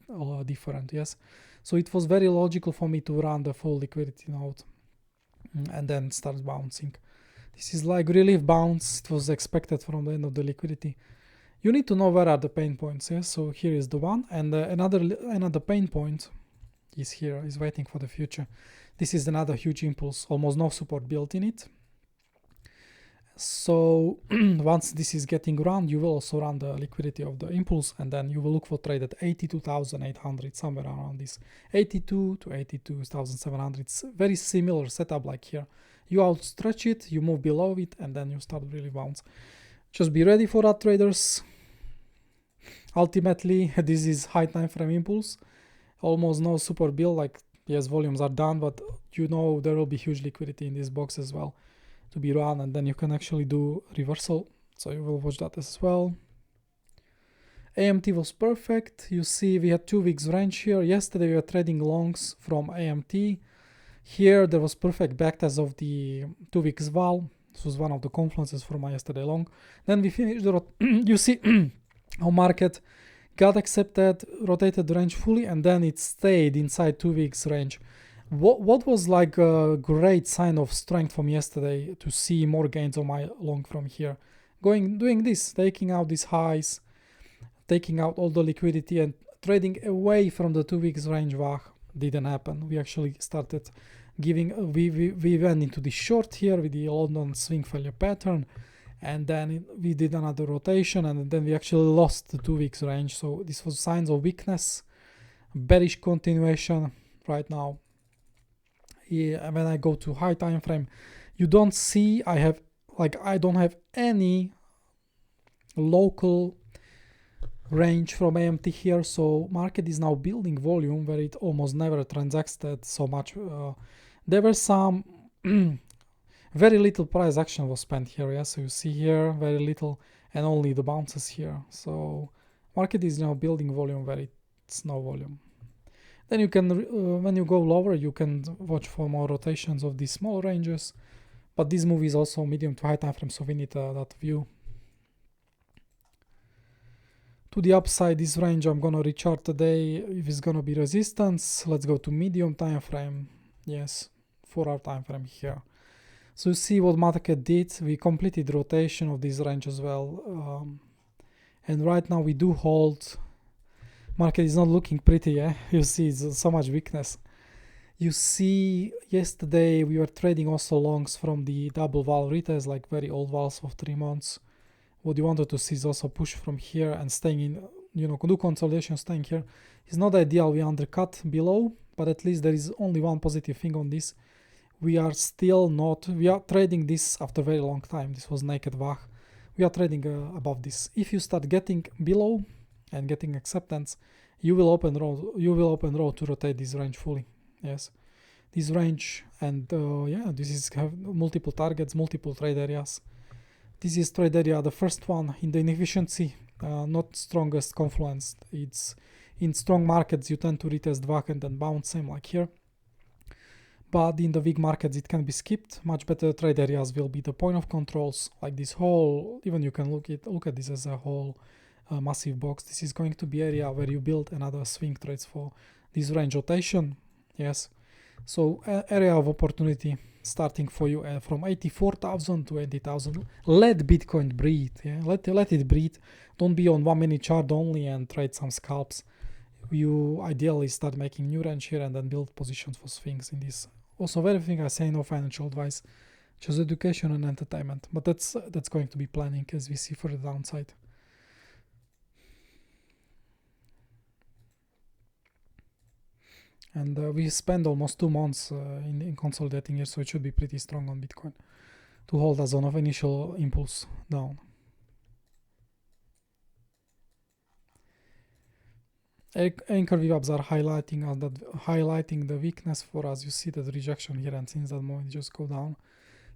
different, yes. So it was very logical for me to run the full liquidity node and then start bouncing. This is like relief bounce. It was expected from the end of the liquidity. You need to know where are the pain points. Yes, so here is the one, and another pain point is here, is waiting for the future. This is another huge impulse, almost no support built in it. So once this is getting run, you will also run the liquidity of the impulse, and then you will look for trade at 82,800, somewhere around this 82 to 82,700. It's very similar setup like here. You outstretch it, you move below it, and then you start really bounce. Just be ready for that, traders. Ultimately, this is high time frame impulse. Almost no super build, like yes, volumes are done, but you know there will be huge liquidity in this box as well to be run, and then you can actually do reversal. So you will watch that as well. AMT was perfect. You see we had 2 weeks range here. Yesterday we were trading longs from AMT. Here there was perfect backtest of the 2 weeks val. This was one of the confluences for my yesterday long. Then we finished the you see how market got accepted, rotated the range fully, and then it stayed inside 2 weeks range. What was like a great sign of strength from yesterday to see more gains on my long from here. Doing this, taking out these highs, taking out all the liquidity and trading away from the 2 weeks range VAH didn't happen. We actually started giving, we went into the short here with the London swing failure pattern, and then we did another rotation, and then we actually lost the 2 weeks range. So this was signs of weakness, bearish continuation right now. Yeah, when I go to high time frame, you don't see I don't have any local range from AMT here, so market is now building volume where it almost never transacted so much. There were some very little price action was spent here. Yeah, so you see here very little and only the bounces here. So market is now building volume where it's no volume. Then you can, when you go lower, you can watch for more rotations of these small ranges. But this move is also medium to high time frame, so we need that view. To the upside, this range I'm gonna rechart today. If it's gonna be resistance, let's go to medium time frame. Yes, 4-hour time frame here. So you see what market did. We completed rotation of this range as well. And right now we do hold. Market is not looking pretty, yeah? You see it's so much weakness. You see yesterday we were trading also longs from the double val retest, like very old vals of 3 months. What you wanted to see is also push from here and staying in, you know, do consolidation, staying here. It's not ideal, we undercut below, but at least there is only one positive thing on this. We are still not, we are trading this after a very long time. This was naked VAH. We are trading above this. If you start getting below and getting acceptance, you will open road to rotate this range fully. Yes, this range, and yeah, this is have multiple targets, multiple trade areas. This is trade area, the first one in the inefficiency, not strongest confluence. It's in strong markets you tend to retest VAH and then bounce, same like here. But in the weak markets it can be skipped. Much better trade areas will be the point of controls, like this whole, even you can look at this as a whole massive box. This is going to be area where you build another swing trades for this range rotation. Yes, so area of opportunity starting for you from 84,000 to 80,000. Let Bitcoin breathe. Yeah, let it breathe. Don't be on 1 minute chart only and trade some scalps. You ideally start making new range here and then build positions for swings in this. Also, everything I say, no financial advice, just education and entertainment. But that's going to be planning as we see for the downside. And we spend almost 2 months in consolidating here, so it should be pretty strong on Bitcoin to hold as of initial impulse down. Anchor VWAPs are highlighting the weakness for us. You see that rejection here, and since that moment just go down.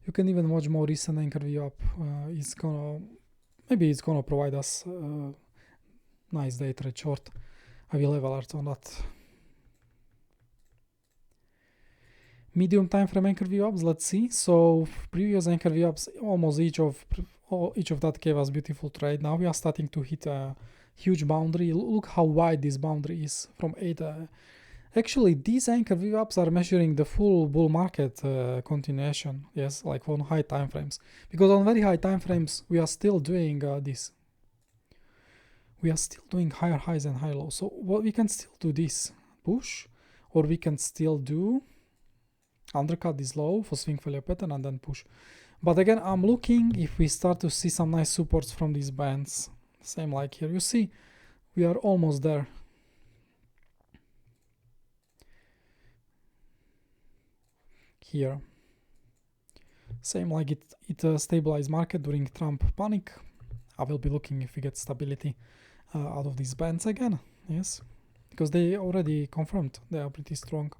You can even watch more recent anchor VWAP. Maybe it's gonna provide us nice day trade short. I will have alerts on that. Medium time frame anchor VWAPs, let's see. So previous anchor VWAPs, almost each of that gave us beautiful trade. Now we are starting to hit a huge boundary. Look how wide this boundary is from 8. Actually, these anchor VWAPs are measuring the full bull market continuation. Yes, like on high time frames. Because on very high time frames, we are still doing this. we are still doing higher highs and higher lows. So what we can still do this push, or we can still do undercut this low for swing failure pattern and then push. But again, I'm looking if we start to see some nice supports from these bands. Same like here. You see, we are almost there. Here. Same like it stabilized market during Trump panic. I will be looking if we get stability out of these bands again. Yes, because they already confirmed they are pretty strong.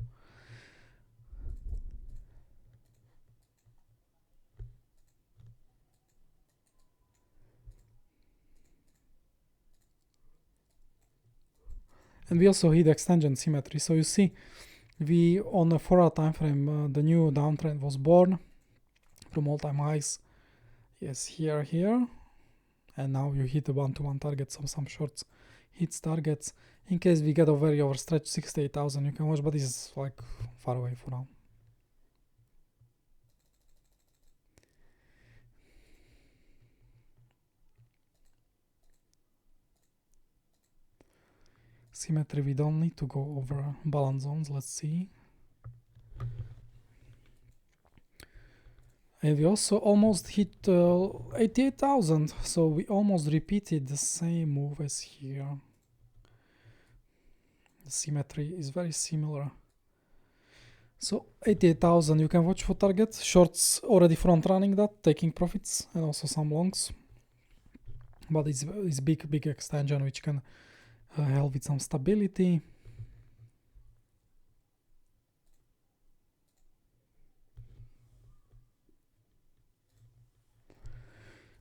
And we also hit extension symmetry. So you see, we on a 4-hour time frame, the new downtrend was born from all-time highs. Yes, here, and now you hit the one-to-one targets of some shorts hits targets. In case we get a very overstretched 68,000, you can watch, but this is like far away for now. Symmetry, we don't need to go over balance zones. Let's see. And we also almost hit 88,000, so we almost repeated the same move as here. The symmetry is very similar. So 88,000, you can watch for target. Shorts already front running that, taking profits, and also some longs. But it's big extension which can help with some stability.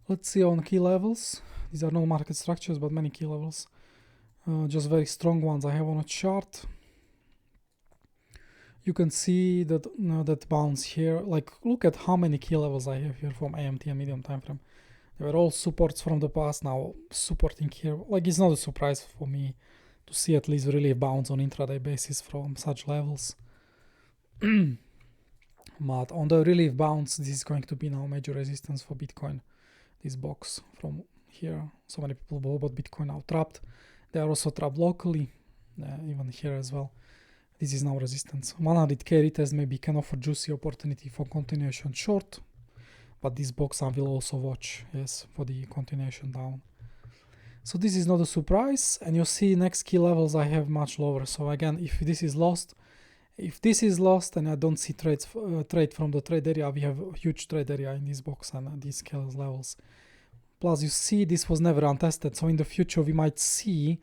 Let's see on key levels. These are no market structures, but many key levels. Just very strong ones I have on a chart. You can see that that bounce here. Like, look at how many key levels I have here from AMT and medium time frame. They were all supports from the past, now supporting here. Like, it's not a surprise for me to see at least really bounce on intraday basis from such levels. But on the relief bounce, this is going to be now major resistance for Bitcoin. This box from here, so many people bought Bitcoin now trapped. They are also trapped locally, even here as well. This is now resistance. 100k retest maybe can offer juicy opportunity for continuation short, but this box I will also watch, yes, for the continuation down. So this is not a surprise, and you see next key levels I have much lower. So again, if this is lost and I don't see trade from the trade area, we have a huge trade area in this box and these scale levels. Plus you see this was never untested, so in the future we might see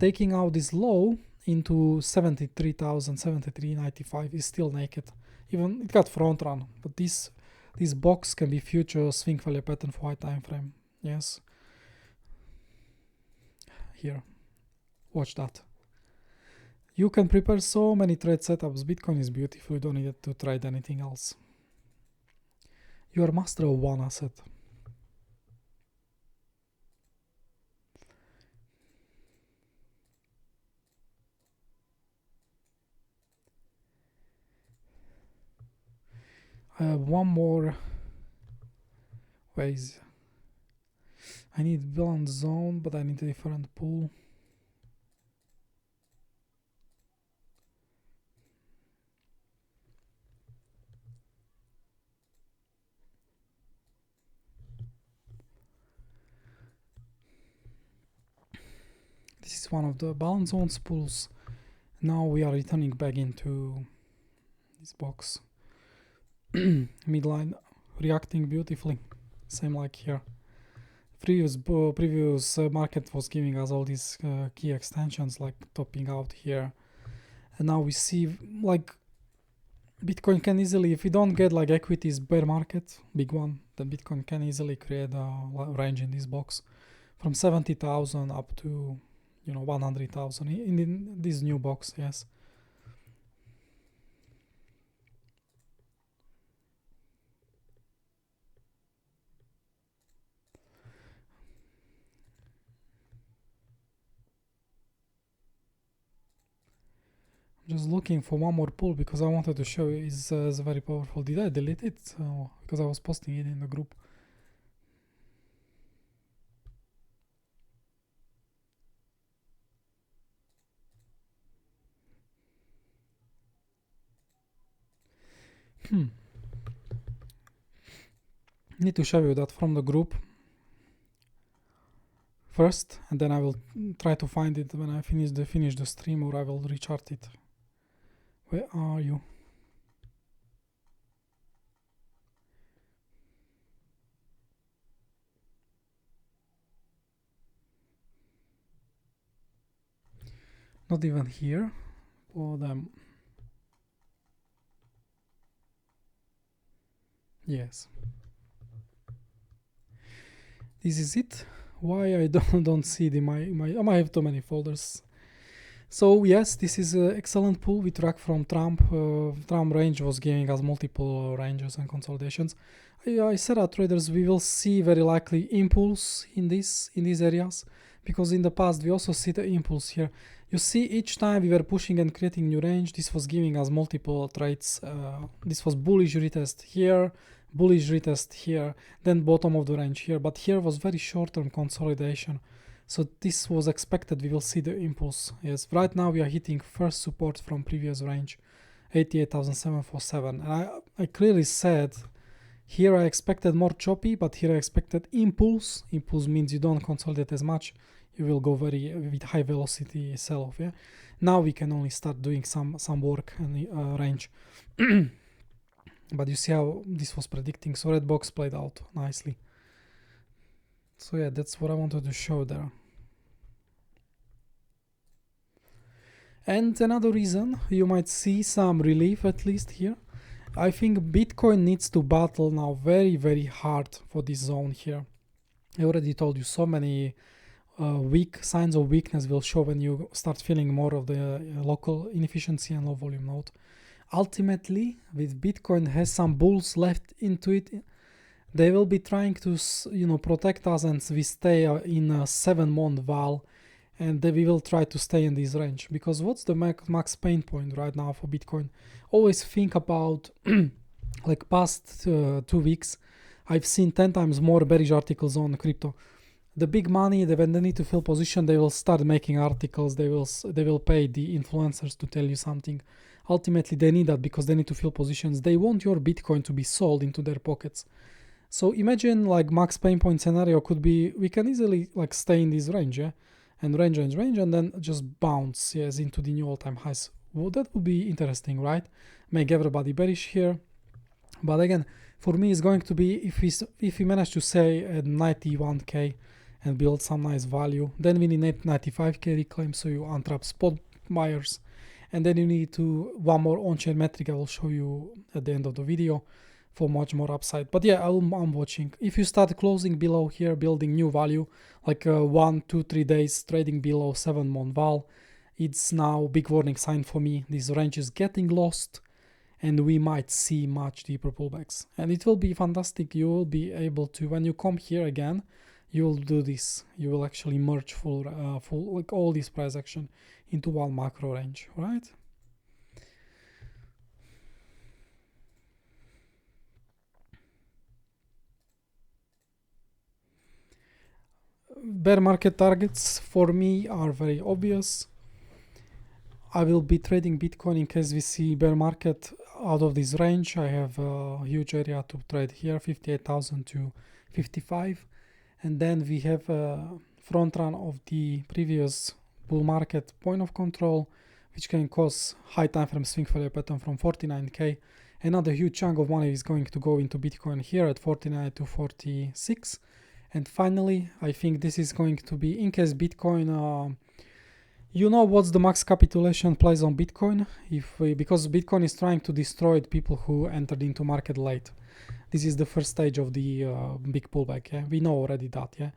taking out this low into 73,000, 73.95 is still naked. Even it got front run, but this box can be future swing failure pattern for high time frame. Yes. Here, watch that. You can prepare so many trade setups. Bitcoin is beautiful. You don't need to trade anything else. You are master of one asset. I have one more ways. I need balance zone, but I need a different pool. This is one of the balance zones pools. Now we are returning back into this box. Midline reacting beautifully, same like here. Previous market was giving us all these key extensions, like topping out here, and now we see like Bitcoin can easily, if we don't get like equities bear market, big one, then Bitcoin can easily create a range in this box from 70,000 up to 100,000 in this new box. Yes. Just looking for one more pool because I wanted to show you it's very powerful. Did I delete it? Because I was posting it in the group. Need to show you that from the group first, and then I will try to find it when I finish the stream, or I will rechart it. Where are you? Not even here. For them. Yes. This is it. Why I don't see the I might have too many folders. So yes, this is an excellent pool we track from Trump. Trump range was giving us multiple ranges and consolidations. I said at traders we will see very likely impulse in these areas, because in the past we also see the impulse here. You see, each time we were pushing and creating new range, this was giving us multiple trades. This was bullish retest here, bullish retest here, then bottom of the range here. But here was very short-term consolidation. So this was expected, we will see the impulse. Yes, right now we are hitting first support from previous range, 88,747. And I clearly said, here I expected more choppy, but here I expected impulse. Impulse means you don't consolidate as much. You will go with high velocity sell-off. Yeah. Now we can only start doing some work and range. But you see how this was predicting. So red box played out nicely. So yeah, that's what I wanted to show there. And another reason you might see some relief, at least here. I think Bitcoin needs to battle now very, very hard for this zone here. I already told you so many weak signs of weakness will show when you start feeling more of the local inefficiency and low volume node. Ultimately, with Bitcoin has some bulls left into it, they will be trying to, protect us, and we stay in a 7-month val, and we will try to stay in this range. Because what's the max pain point right now for Bitcoin? Always think about like past 2 weeks, I've seen 10 times more bearish articles on crypto. The big money, when they need to fill position, they will start making articles. They will pay the influencers to tell you something. Ultimately, they need that because they need to fill positions. They want your Bitcoin to be sold into their pockets. So imagine like max pain point scenario could be, we can easily like stay in this range, yeah, and range, and then just bounce, yes, into the new all-time highs. Well, that would be interesting, right? Make everybody bearish here. But again, for me, it's going to be if we manage to say at 91k and build some nice value, then we need 95k reclaim, so you untrap spot buyers, and then you need one more on-chain metric I will show you at the end of the video for much more upside. But yeah, I'm watching. If you start closing below here, building new value, like 1, 2, 3 days trading below 7-month val, it's now big warning sign for me. This range is getting lost, and we might see much deeper pullbacks. And it will be fantastic. You will be able to, when you come here again, you will do this. You will actually merge full like all this price action into one macro range, right? Bear market targets for me are very obvious. I will be trading Bitcoin in case we see bear market out of this range. I have a huge area to trade here, 58,000 to 55. And then we have a front run of the previous bull market point of control, which can cause high time frame swing failure pattern from 49k. Another huge chunk of money is going to go into Bitcoin here at 49 to 46. And finally, I think this is going to be, in case Bitcoin, you know what's the max capitulation price on Bitcoin? Because Bitcoin is trying to destroy people who entered into market late. This is the first stage of the big pullback. Yeah? We know already that. Yeah.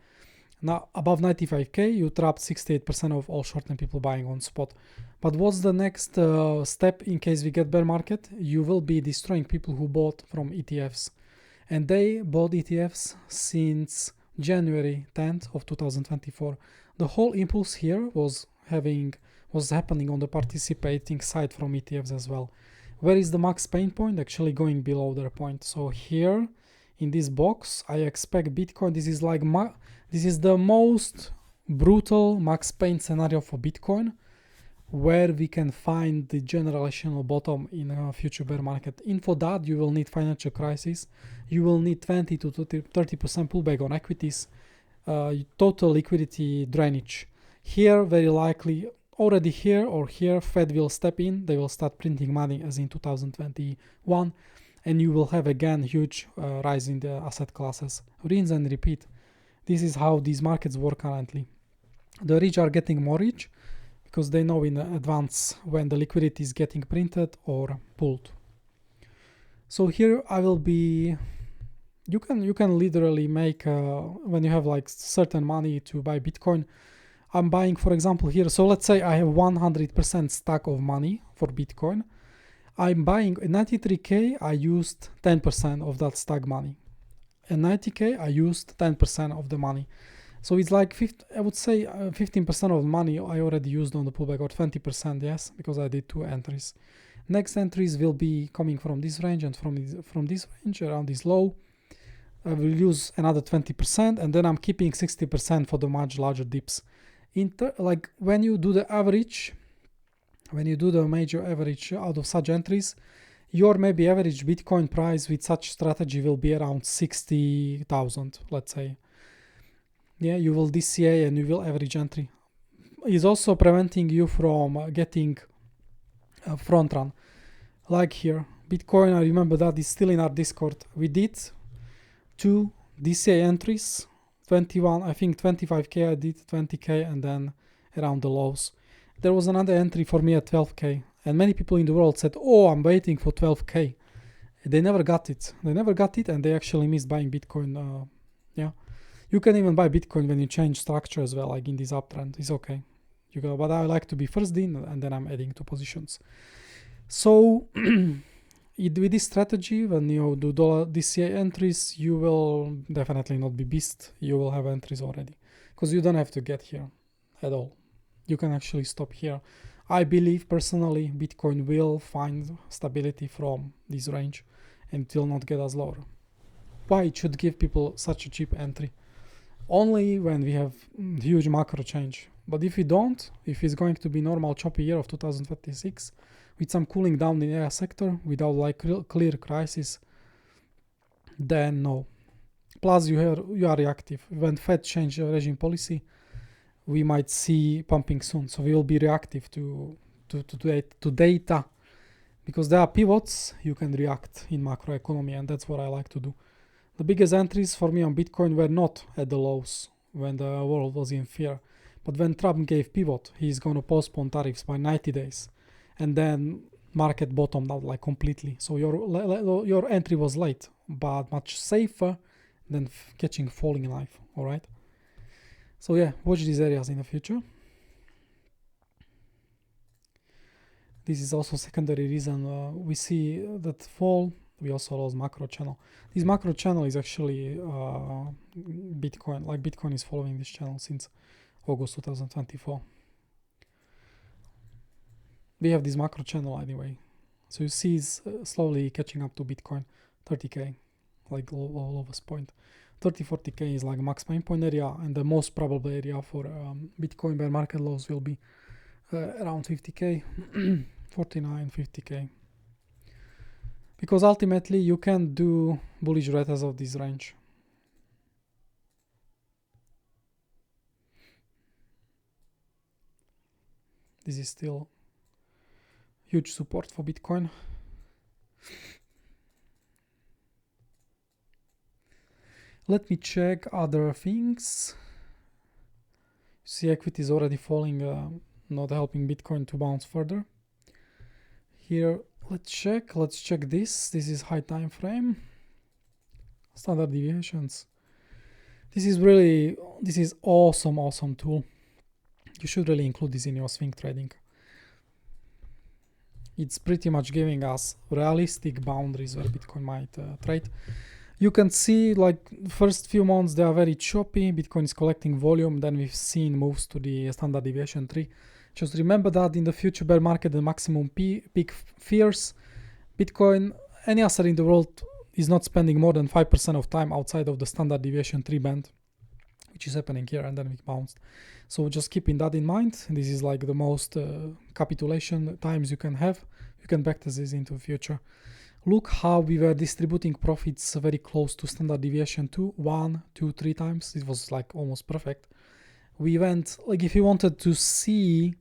Now above 95k, you trapped 68% of all short-term people buying on spot. But what's the next step in case we get bear market? You will be destroying people who bought from ETFs, and they bought ETFs since January 10th of 2024. The whole impulse here was happening on the participating side from ETFs as well. Where is the max pain point? Actually going below their point. So here in this box, I expect Bitcoin. This is like this is the most brutal max pain scenario for Bitcoin. where we can find the generational bottom in a future bear market. For that, you will need financial crisis. You will need 20 to 30% pullback on equities, total liquidity drainage. Here, very likely, already here or here, Fed will step in. They will start printing money as in 2021, and you will have again huge rise in the asset classes. Rinse and repeat. This is how these markets work currently. The rich are getting more rich because they know in advance when the liquidity is getting printed or pulled. So here I will be, you can literally make, when you have like certain money to buy Bitcoin, I'm buying, for example, here, so let's say I have 100% stack of money for Bitcoin. I'm buying 93K, I used 10% of that stack money. And 90K, I used 10% of the money. So it's like, I would say 15% of the money I already used on the pullback, or 20%, yes, because I did 2 entries. Next entries will be coming from this range and from this range around this low. I will use another 20%, and then I'm keeping 60% for the much larger dips. Like when you do the average, when you do the major average out of such entries, your maybe average Bitcoin price with such strategy will be around 60,000, let's say. Yeah, you will DCA and you will average entry. It's also preventing you from getting a front run. Like here, Bitcoin, I remember that is still in our Discord. We did 2 DCA entries, 21, I think 25K I did, 20K, and then around the lows. There was another entry for me at 12K, and many people in the world said, oh, I'm waiting for 12K. They never got it. They never got it, and they actually missed buying Bitcoin. Yeah, you can even buy Bitcoin when you change structure as well, like in this uptrend. It's okay. You go, but I like to be first in, and then I'm adding 2 positions. So with this strategy, when you do DCA entries, you will definitely not be beast. You will have entries already, because you don't have to get here at all. You can actually stop here. I believe personally Bitcoin will find stability from this range and it will not get as lower. Why it should give people such a cheap entry? Only when we have huge macro change. But if we don't, if it's going to be normal choppy year of 2026 with some cooling down in the AI sector without like clear crisis, then no. Plus you are reactive. When Fed change regime policy, we might see pumping soon. So we will be reactive to data, because there are pivots you can react in macroeconomy, and that's what I like to do. The biggest entries for me on Bitcoin were not at the lows when the world was in fear, but when Trump gave pivot, he's going to postpone tariffs by 90 days, and then market bottomed out like completely. So your entry was late, but much safer than catching falling knife. All right. So yeah, watch these areas in the future. This is also secondary reason we see that fall. We also lost macro channel. This macro channel is actually Bitcoin. Like Bitcoin is following this channel since August 2024. We have this macro channel anyway. So you see it's slowly catching up to Bitcoin. 30K, like lowest point. 30-40K is like max main point area, and the most probable area for Bitcoin bear market lows will be around 50K, 49, 50K. Because ultimately you can do bullish retest of this range. This is still huge support for Bitcoin. Let me check other things. See, equity is already falling, not helping Bitcoin to bounce further. Here, let's check this. This is high time frame. Standard deviations. This is awesome tool. You should really include this in your swing trading. It's pretty much giving us realistic boundaries where Bitcoin might trade. You can see like first few months they are very choppy. Bitcoin is collecting volume. Then we've seen moves to the standard deviation tree. Just remember that in the future bear market, the maximum peak fears, Bitcoin, any asset in the world is not spending more than 5% of time outside of the standard deviation tree band, which is happening here, and then we bounced. So just keeping that in mind. This is like the most capitulation times you can have. You can backtest this into the future. Look how we were distributing profits very close to standard deviation 2, 1, 2, 3 times. It was like almost perfect. We went, like if you wanted to see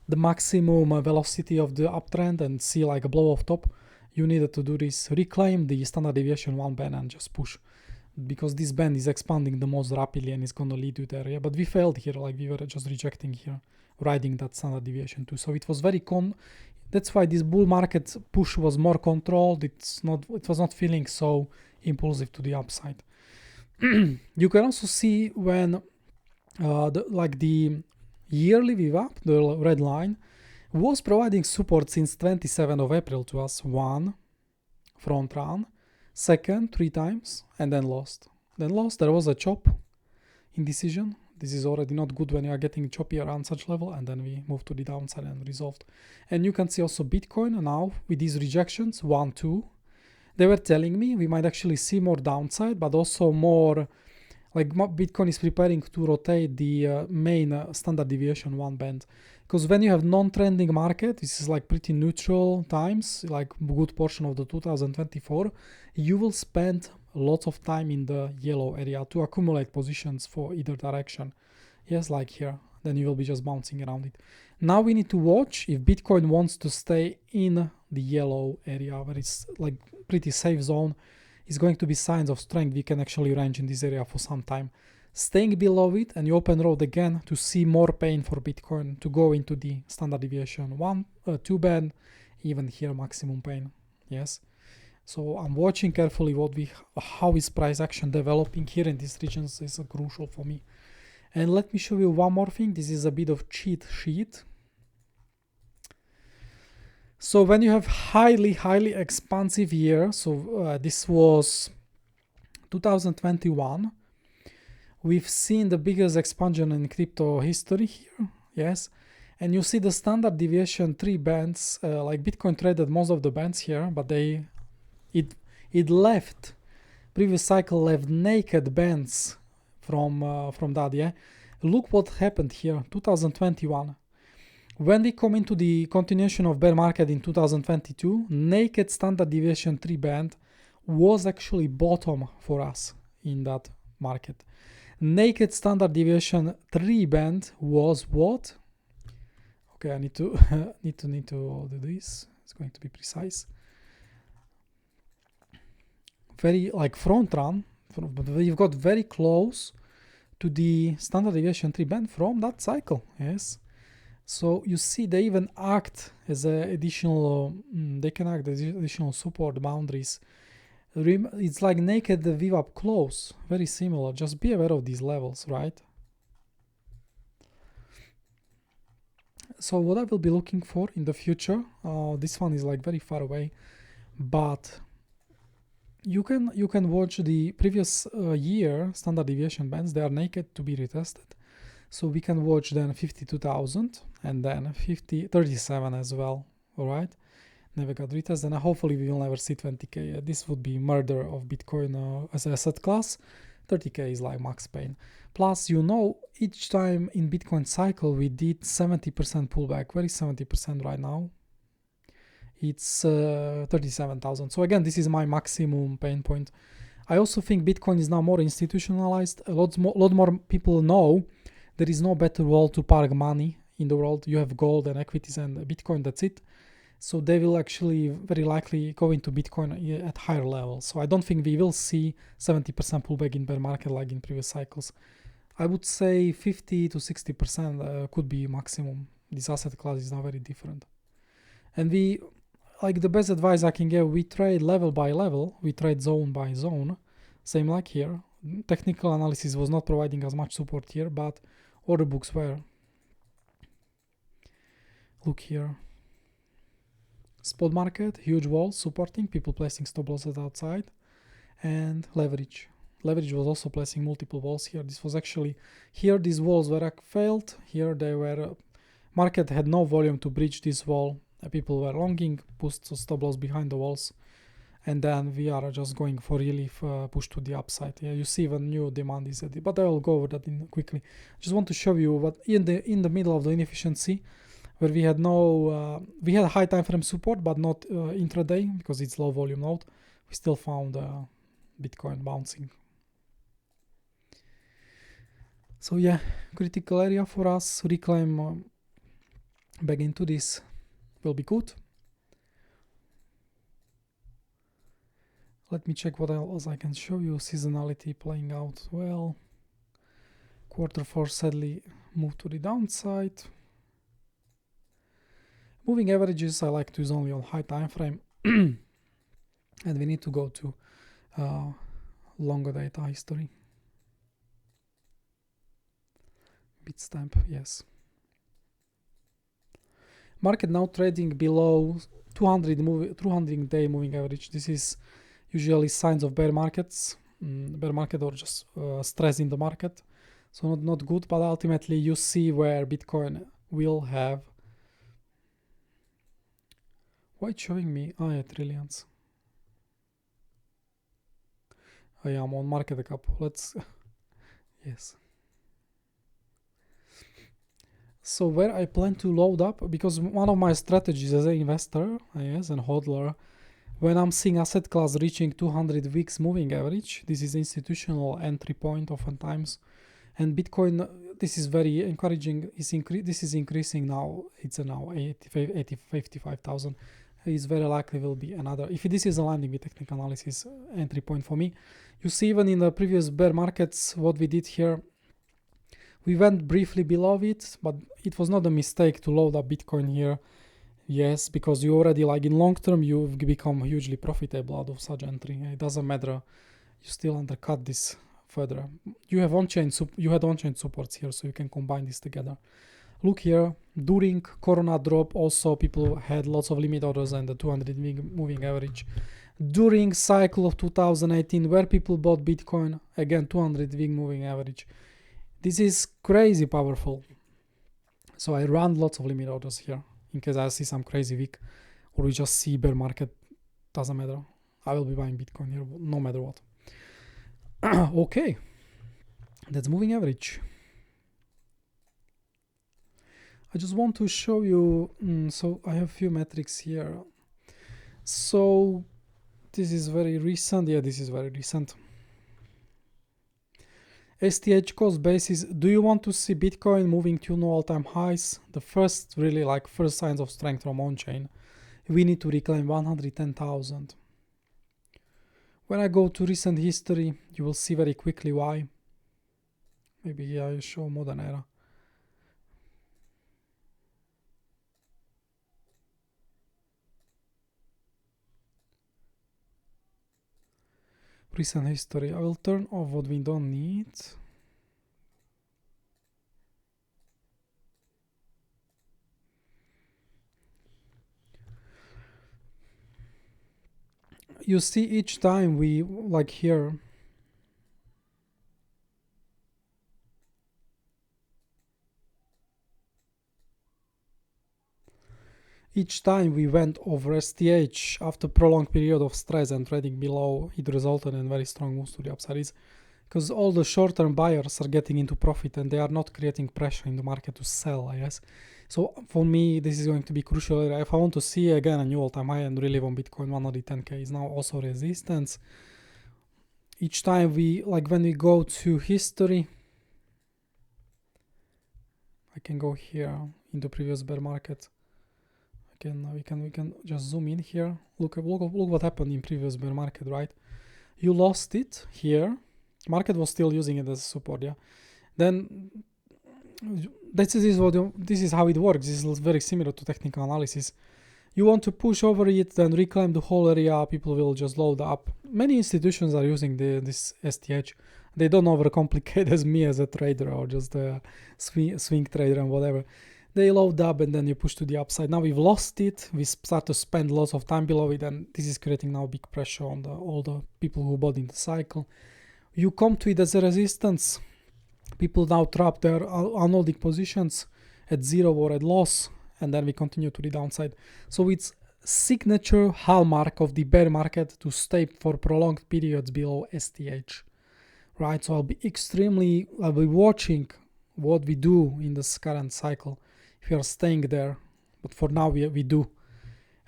the maximum velocity of the uptrend and see like a blow off top, you needed to do this, reclaim the standard deviation 1 band and just push, because this band is expanding the most rapidly and it's going to lead you there. Yeah, but we failed here, like we were just rejecting here, riding that standard deviation 2. So it was very that's why this bull market push was more controlled. It was not feeling so impulsive to the upside. You can also see when the yearly VWAP, the red line, was providing support since 27th of April to us. 1, front run, 2nd, 3 times, and then lost. There was a chop, indecision. This is already not good when you are getting choppy around such level, and then we moved to the downside and resolved. And you can see also Bitcoin now with these rejections, 1, 2. They were telling me we might actually see more downside, but also more, like Bitcoin is preparing to rotate the main standard deviation 1 band. Because when you have non-trending market, this is like pretty neutral times, like a good portion of the 2024, you will spend lots of time in the yellow area to accumulate positions for either direction. Yes, like here, then you will be just bouncing around it. Now we need to watch if Bitcoin wants to stay in the yellow area, where it's like pretty safe zone. Is going to be signs of strength. We can actually range in this area for some time. Staying below it, and you open road again to see more pain for Bitcoin to go into the standard deviation 1, 2 band, even here maximum pain. Yes. So I'm watching carefully how is price action developing here in these regions is crucial for me. And let me show you one more thing. This is a bit of cheat sheet. So when you have highly expansive year, so this was 2021, we've seen the biggest expansion in crypto history here, yes, and you see the standard deviation 3 bands, like Bitcoin traded most of the bands here, but it left, previous cycle left naked bands from that, yeah. Look what happened here, 2021. When we come into the continuation of bear market in 2022, naked standard deviation 3 band was actually bottom for us in that market. Naked standard deviation 3 band was what? Okay, I need to need to do this. It's going to be precise. Very like front run, but we've got very close to the standard deviation 3 band from that cycle. Yes. So you see they even act as additional, they can act as additional support boundaries. It's like naked VWAP close, very similar. Just be aware of these levels, right? So what I will be looking for in the future, this one is like very far away, but you can watch the previous year standard deviation bands. They are naked to be retested. So we can watch then 52,000 and then 37 as well. All right, never got retest, and hopefully we will never see 20k. This would be murder of Bitcoin as an asset class. 30k is like max pain. Plus, each time in Bitcoin cycle we did 70% pullback. Where is 70% right now? It's 37,000. So again, this is my maximum pain point. I also think Bitcoin is now more institutionalized. A lot more people know there is no better world to park money in the world. You have gold and equities and Bitcoin, that's it. So they will actually very likely go into Bitcoin at higher levels. So I don't think we will see 70% pullback in bear market like in previous cycles. I would say 50 to 60% could be maximum. This asset class is now very different. And the best advice I can give, we trade level by level, we trade zone by zone. Same like here. Technical analysis was not providing as much support here, but order books were. Look here. Spot market, huge walls supporting, people placing stop losses outside, and leverage. Leverage was also placing multiple walls here. This was actually, here these walls were failed, here they were, market had no volume to breach this wall. People were longing, pushed stop loss behind the walls, and then we are just going for relief push to the upside. Yeah, you see when new demand is at it, but I will go over that quickly. Just want to show you what in the middle of the inefficiency, where we had we had high time frame support, but not intraday because it's low volume node. We still found Bitcoin bouncing. So yeah, critical area for us. Reclaim back into this will be good. Let me check what else I can show you. Seasonality playing out well. Q4 sadly moved to the downside. Moving averages I like to use only on high time frame. And we need to go to longer data history. Bitstamp, yes. Market now trading below 200-day moving average. This is usually signs of bear markets, bear market or just stress in the market. So not good, but ultimately you see where Bitcoin will have. Why it's showing me? Oh yeah, trillions. Oh yeah, I'm on market cap. Let's yes. So where I plan to load up, because one of my strategies as an investor, yes, and hodler, when I'm seeing asset class reaching 200 weeks moving average, this is institutional entry point oftentimes, and Bitcoin, this is very encouraging. This is increasing now. It's now 55,000. It's very likely will be another. If this is aligning with technical analysis, entry point for me. You see, even in the previous bear markets, what we did here. We went briefly below it, but it was not a mistake to load up Bitcoin here. Yes, because you already, like in long term, you've become hugely profitable out of such entry. It doesn't matter. You still undercut this further. You have on-chain supports here, so you can combine this together. Look here, during Corona drop, also people had lots of limit orders and the 200 moving average. During cycle of 2018, where people bought Bitcoin, again 200 week moving average. This is crazy powerful. So I run lots of limit orders here in case I see some crazy week or we just see bear market. Doesn't matter. I will be buying Bitcoin here no matter what. Okay, that's moving average. I just want to show you. So I have a few metrics here. So this is very recent. Yeah, this is very recent. STH cost basis. Do you want to see Bitcoin moving to new all-time highs? The first signs of strength from Onchain. We need to reclaim 110,000. When I go to recent history, you will see very quickly why. Maybe here I show modern era. Recent history. I will turn off what we don't need. You see, each time we, like here, each time we went over STH after prolonged period of stress and trading below, it resulted in very strong moves to the upside. Because all the short-term buyers are getting into profit and they are not creating pressure in the market to sell, I guess. So for me, this is going to be crucial. If I want to see again a new all-time high and relive on Bitcoin, 110K is now also resistance. Each time we, like when we go to history, I can go here in the previous bear market. We can just zoom in here. Look what happened in previous bear market, right? You lost it here. Market was still using it as support, yeah. Then this is how it works. This is very similar to technical analysis. You want to push over it, then reclaim the whole area. People will just load up. Many institutions are using this STH. They don't overcomplicate as me as a trader or just a swing trader and whatever. They load up and then you push to the upside. Now we've lost it. We start to spend lots of time below it, and this is creating now big pressure on all the people who bought in the cycle. You come to it as a resistance. People now trap their unholding positions at zero or at loss, and then we continue to the downside. So it's signature hallmark of the bear market to stay for prolonged periods below STH, right? So I'll be watching what we do in this current cycle if we are staying there, but for now we do,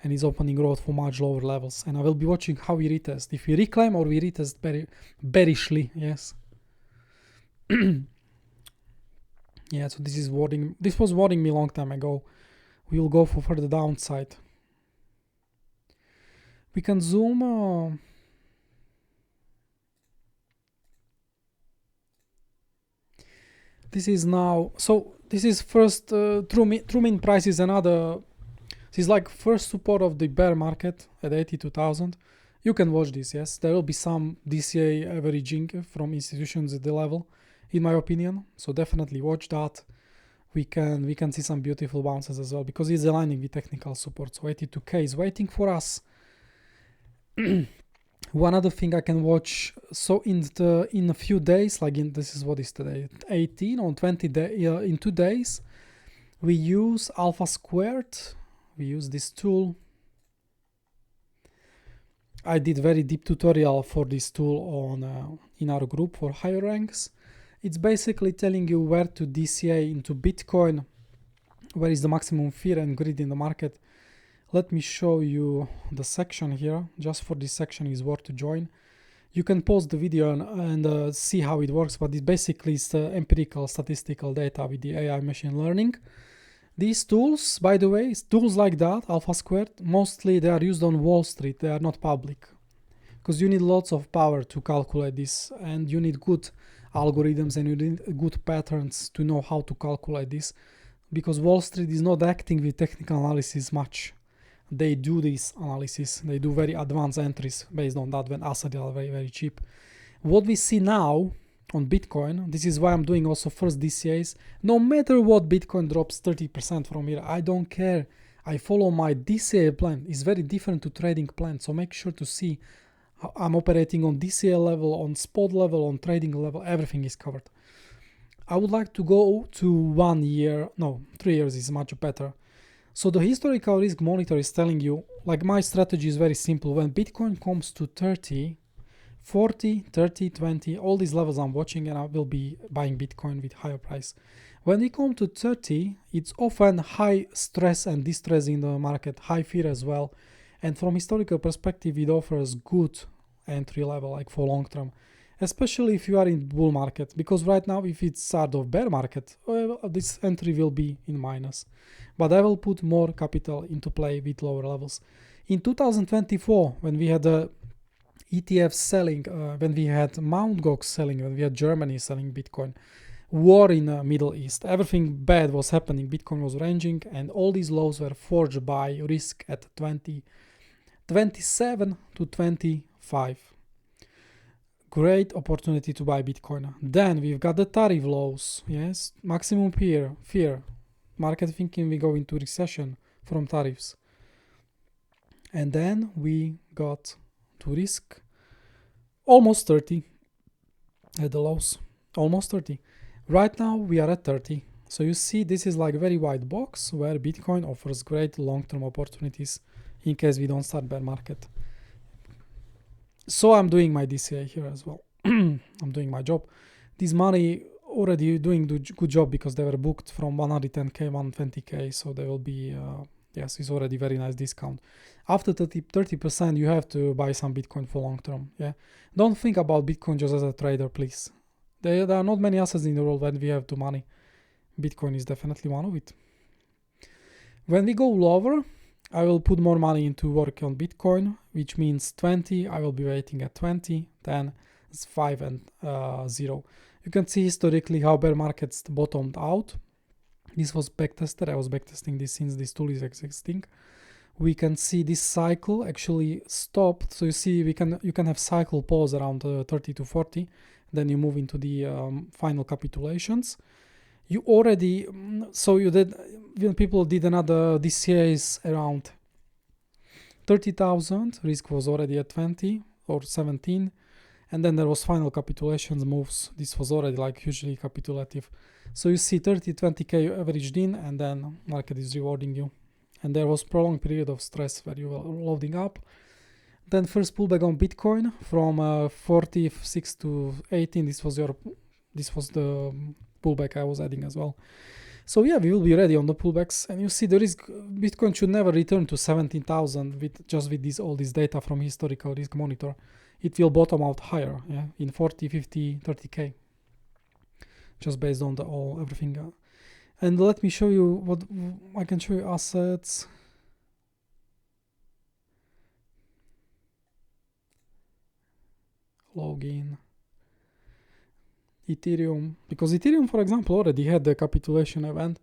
and is opening growth for much lower levels, and I will be watching how we retest, if we reclaim or we retest very bearishly. Yes. Yeah, so this was warning me long time ago. We will go for further downside. We can zoom. This is now, so this is first true mean price is another. This is like first support of the bear market at 82,000. You can watch this. Yes, there will be some DCA averaging from institutions at the level, in my opinion. So definitely watch that. We can see some beautiful bounces as well because it's aligning with technical support. So 82K is waiting for us. One other thing I can watch, so in a few days, like this is what is today, 18 on 20 day, in 2 days, we use Alphasquared. We use this tool. I did very deep tutorial for this tool on in our group for higher ranks. It's basically telling you where to DCA into Bitcoin, where is the maximum fear and greed in the market. Let me show you the section here. Just for this section is worth to join. You can pause the video and see how it works, but it basically is empirical statistical data with the AI machine learning. These tools, by the way, tools like that, Alphasquared, mostly they are used on Wall Street. They are not public because you need lots of power to calculate this, and you need good algorithms and you need good patterns to know how to calculate this, because Wall Street is not acting with technical analysis much. They do this analysis, they do very advanced entries based on that when assets are very, very cheap. What we see now on Bitcoin, this is why I'm doing also first DCAs. No matter what, Bitcoin drops 30% from here, I don't care. I follow my DCA plan. It's very different to trading plan, so make sure to see how I'm operating on DCA level, on spot level, on trading level. Everything is covered. I would like to go to 1 year, no, 3 years is much better. So the historical risk monitor is telling you, like, my strategy is very simple. When Bitcoin comes to 30, 40, 30, 20, all these levels I'm watching, and I will be buying Bitcoin with higher price. When we come to 30, it's often high stress and distress in the market, high fear as well. And from historical perspective, it offers good entry level, like for long term, especially if you are in bull market, because right now, if it's start of bear market, well, this entry will be in minus. But I will put more capital into play with lower levels. In 2024, when we had ETF selling, when we had Mt. Gox selling, when we had Germany selling Bitcoin, war in the Middle East, everything bad was happening, Bitcoin was ranging, and all these lows were forged by risk at 27 to 25. Great opportunity to buy Bitcoin. Then we've got the tariff lows, yes, maximum fear, market thinking we go into recession from tariffs. And then we got to risk almost 30 at the lows, almost 30. Right now we are at 30. So you see, this is like a very wide box where Bitcoin offers great long-term opportunities in case we don't start bear market. So I'm doing my DCA here as well. I'm doing my job. This money already doing the good job because they were booked from 110K, 120K. So they will be, yes, it's already very nice discount. After 30%, you have to buy some Bitcoin for long term. Yeah, don't think about Bitcoin just as a trader, please. There are not many assets in the world when we have the money. Bitcoin is definitely one of it. When we go lower, I will put more money into work on Bitcoin, which means 20. I will be waiting at 20, 10, 5, and 0. You can see historically how bear markets bottomed out. This was backtested. I was backtesting this since this tool is existing. We can see this cycle actually stopped. So you see, you can have cycle pause around 30 to 40. Then you move into the final capitulations. You already, so you did, when people did another DCAs around 30,000, risk was already at 20 or 17. And then there was final capitulations moves. This was already like hugely capitulative. So you see 30, 20K averaged in, and then market is rewarding you. and there was prolonged period of stress where you were loading up. Then first pullback on Bitcoin from 46 to 18. This was the pullback I was adding as well. So yeah, we will be ready on the pullbacks, and you see the risk. Bitcoin should never return to 17,000 with all this data from historical risk monitor. It will bottom out higher, yeah, in 40, 50, 30k, just based on everything. And let me show you what I can show you. Assets. Login. Ethereum, because Ethereum, for example, already had the capitulation event.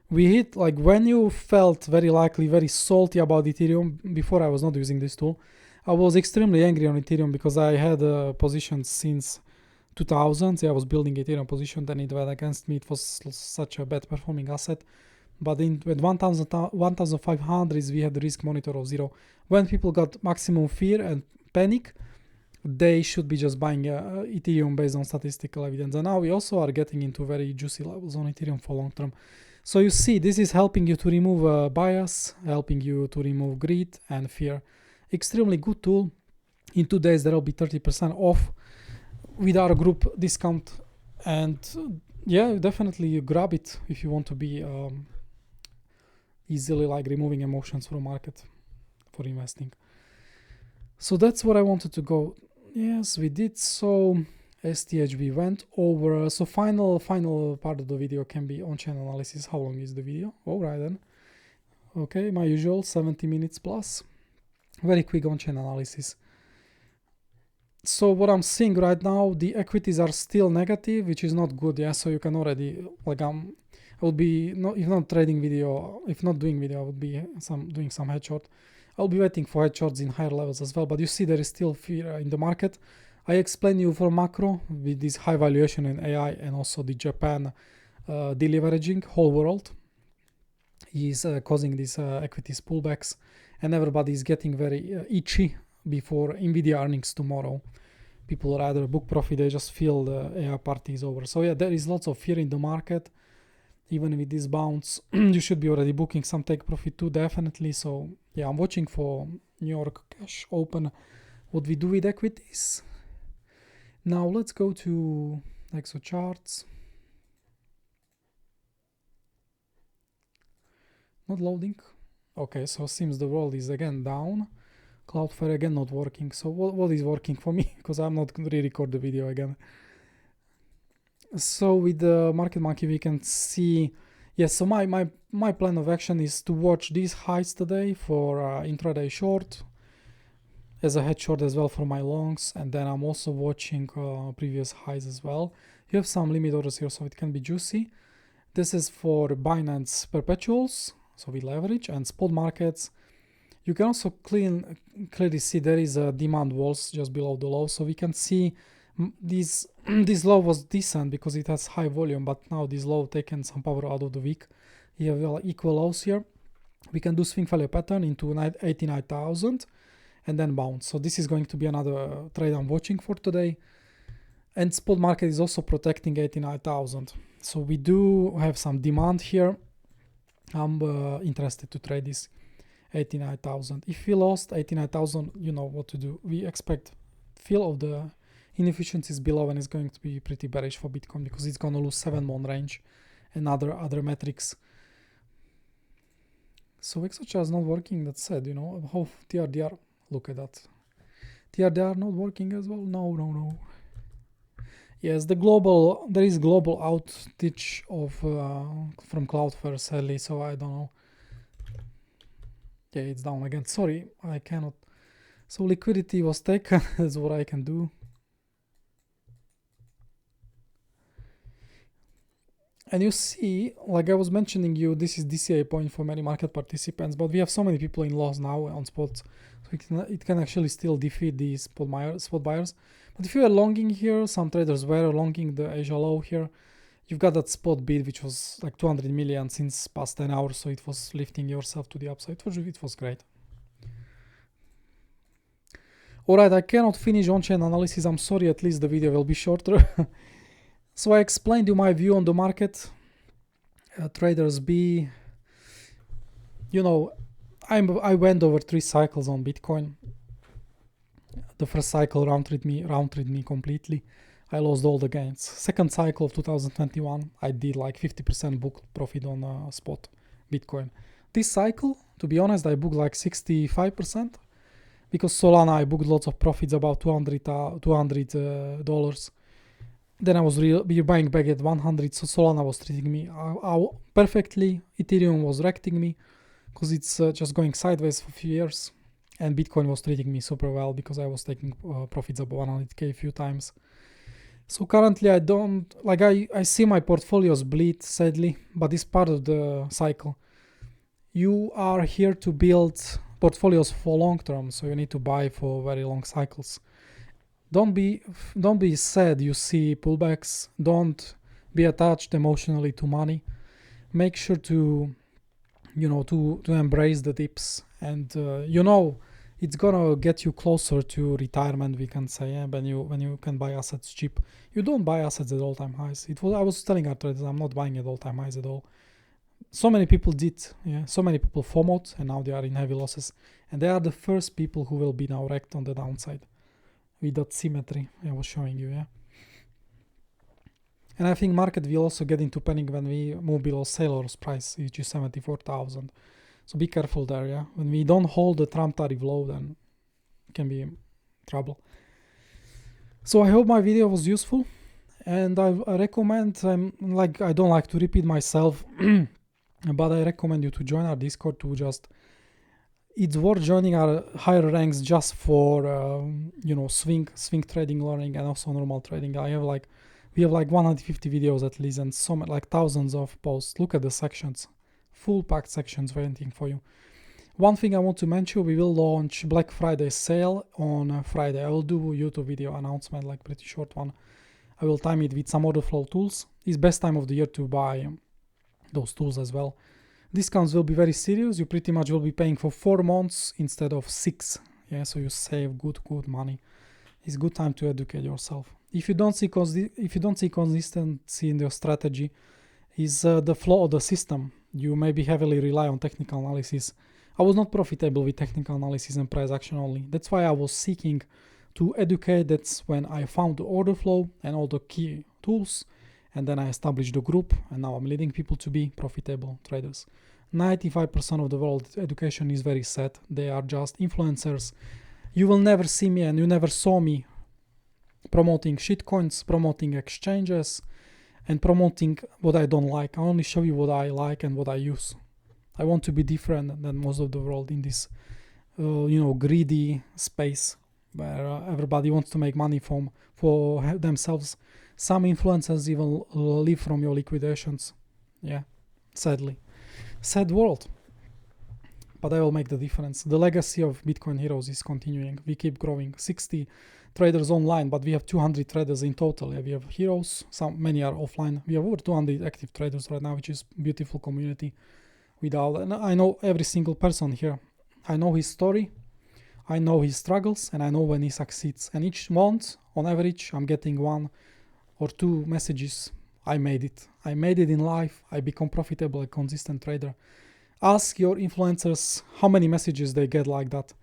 We hit, like, when you felt very likely very salty about Ethereum. Before I was not using this tool, I was extremely angry on Ethereum because I had a position since 2000. I was building Ethereum position, then it went against me. It was such a bad performing asset. But with 1,500, we had the risk monitor of 0. When people got maximum fear and panic, they should be just buying Ethereum based on statistical evidence. And now we also are getting into very juicy levels on Ethereum for long term. So you see, this is helping you to remove bias, helping you to remove greed and fear. Extremely good tool. In 2 days, there will be 30% off with our group discount. And yeah, definitely you grab it if you want to be easily like removing emotions from market for investing. So that's what I wanted to go. Yes, we did. So STH we went over. So final part of the video can be on-chain analysis. How long is the video? All right then. Okay, my usual 70 minutes plus. Very quick on-chain analysis. So what I'm seeing right now, the equities are still negative, which is not good. Yeah, so you can already, like, I would be if not doing video, I would be doing some headshot. I'll be waiting for headshots in higher levels as well. But you see, there is still fear in the market. I explained you for macro with this high valuation in AI and also the Japan deleveraging. Whole world is causing these equities pullbacks, and everybody is getting very itchy before Nvidia earnings tomorrow. People rather book profit, they just feel the AI party is over. So yeah, there is lots of fear in the market. Even with this bounce, you should be already booking some take profit too, definitely. So yeah, I'm watching for New York cash open. What we do with equities. Now let's go to Exocharts. Not loading. Okay, so seems the world is again down. Cloudflare again not working. So what is working for me? Because I'm not going to re-record the video again. So with the market monkey we can see, yes, so my plan of action is to watch these highs today for intraday short, as a head short as well for my longs, and then I'm also watching previous highs as well. You have some limit orders here, so it can be juicy. This is for Binance perpetuals, so we leverage, and spot markets. You can also clearly see there is a demand walls just below the low, so we can see this low was decent because it has high volume, but now this low taken some power out of the week. You have equal lows here. We can do swing failure pattern into 89,000 and then bounce. So this is going to be another trade I'm watching for today. And spot market is also protecting 89,000. So we do have some demand here. I'm interested to trade this 89,000. If we lost 89,000, you know what to do. We expect fill of the inefficiencies below, and it's going to be pretty bearish for Bitcoin because it's going to lose 7 month range and other metrics. So Exocharts is not working. That's sad, you know. How TRDR, look at that. TRDR not working as well. No. Yes, there is global outage of from Cloudflare sadly, so I don't know. Yeah, it's down again. Sorry, I cannot. So liquidity was taken. That's what I can do. And you see, like I was mentioning you, this is DCA point for many market participants, but we have so many people in loss now on spots, so it can actually still defeat these spot buyers. But if you are longing here, some traders were longing the Asia low here. You've got that spot bid, which was like 200 million since past 10 hours, so it was lifting yourself to the upside. It was great. Alright, I cannot finish on-chain analysis. I'm sorry, at least the video will be shorter. So I explained you my view on the market. Traders B, you know, I went over 3 cycles on Bitcoin. The first cycle round trip me completely. I lost all the gains. Second cycle of 2021, I did like 50% book profit on spot Bitcoin. This cycle, to be honest, I booked like 65% because Solana I booked lots of profits, about $200. Then I was buying back at 100, so Solana was treating me perfectly. Ethereum was wrecking me because it's just going sideways for a few years. And Bitcoin was treating me super well because I was taking profits above 100k a few times. So currently I don't, like I see my portfolios bleed sadly, but it's part of the cycle. You are here to build portfolios for long term, so you need to buy for very long cycles. Don't be sad you see pullbacks. Don't be attached emotionally to money. Make sure to embrace the dips, and it's gonna get you closer to retirement, we can say, when you can buy assets cheap. You don't buy assets at all-time highs. I was telling our traders I'm not buying at all-time highs at all. So many people did, so many people FOMO'd and now they are in heavy losses, and they are the first people who will be now wrecked on the downside with that symmetry I was showing you. And I think market will also get into panic when we move below Sailor's price, which is 74,000. So be careful there, When we don't hold the Trump tariff low, then it can be trouble. So I hope my video was useful, and I recommend, I don't like to repeat myself, but I recommend you to join our Discord it's worth joining our higher ranks just for, swing trading learning and also normal trading. We have like 150 videos at least, and so like thousands of posts. Look at the sections, full packed sections waiting for you. One thing I want to mention, we will launch Black Friday sale on Friday. I will do a YouTube video announcement, like pretty short one. I will time it with some order flow tools. It's best time of the year to buy those tools as well. Discounts will be very serious. You pretty much will be paying for 4 months instead of 6. So you save good money. It's good time to educate yourself. If you don't see consistency in your strategy, is the flaw of the system. You maybe heavily rely on technical analysis. I was not profitable with technical analysis and price action only. That's why I was seeking to educate. That's when I found the order flow and all the key tools, and then I established the group, and now I'm leading people to be profitable traders. 95% of the world education is very sad. They are just influencers. You will never see me, and you never saw me promoting shitcoins, promoting exchanges, and promoting what I don't like. I only show you what I like and what I use. I want to be different than most of the world in this, greedy space where everybody wants to make money for themselves. Some influencers even live from your liquidations. Sadly. Sad world. But I will make the difference. The legacy of Bitcoin Heroes is continuing. We keep growing. 60 traders online, but we have 200 traders in total. We have heroes. Many are offline. We have over 200 active traders right now, which is beautiful community. And I know every single person here. I know his story. I know his struggles, and I know when he succeeds. And each month, on average, I'm getting 1 or 2 messages. I made it. I made it in life. I become profitable, a consistent trader. Ask your influencers how many messages they get like that.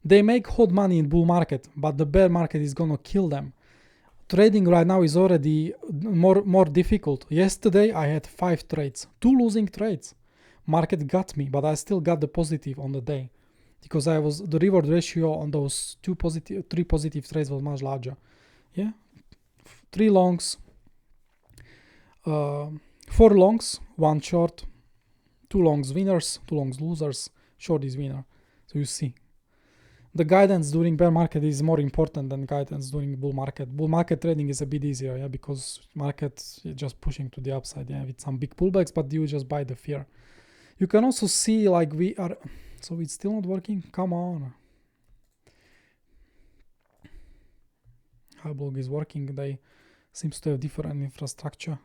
They make hot money in bull market, but the bear market is gonna kill them. Trading right now is already more difficult. Yesterday I had 5 trades, 2 losing trades. Market got me, but I still got the positive on the day because the reward ratio on those 3 positive trades was much larger. 3 longs, 4 longs, 1 short, 2 longs winners, 2 longs losers, short is winner. So you see, the guidance during bear market is more important than guidance during bull market. Bull market trading is a bit easier, because market is just pushing to the upside, with some big pullbacks, but you just buy the fear. You can also see like so it's still not working. Come on. Hyblock is working. They seems to have different infrastructure.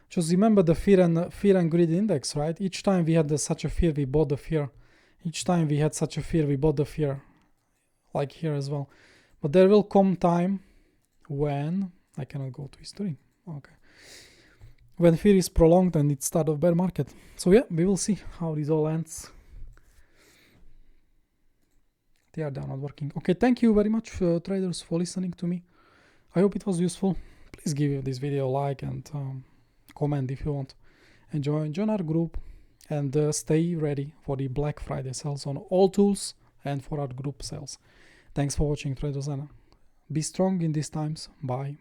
Just remember the fear and greed index, right? Each time we had such a fear, we bought the fear. Each time we had such a fear, we bought the fear. Like here as well. But there will come time when I cannot go to history. Okay. When fear is prolonged and it's start of bear market. So yeah, we will see how this all ends. They are not working. Okay, thank you very much, traders, for listening to me. I hope it was useful. Please give this video a like and comment if you want. And join our group, and stay ready for the Black Friday sales on all tools and for our group sales. Thanks for watching, traders, and be strong in these times. Bye.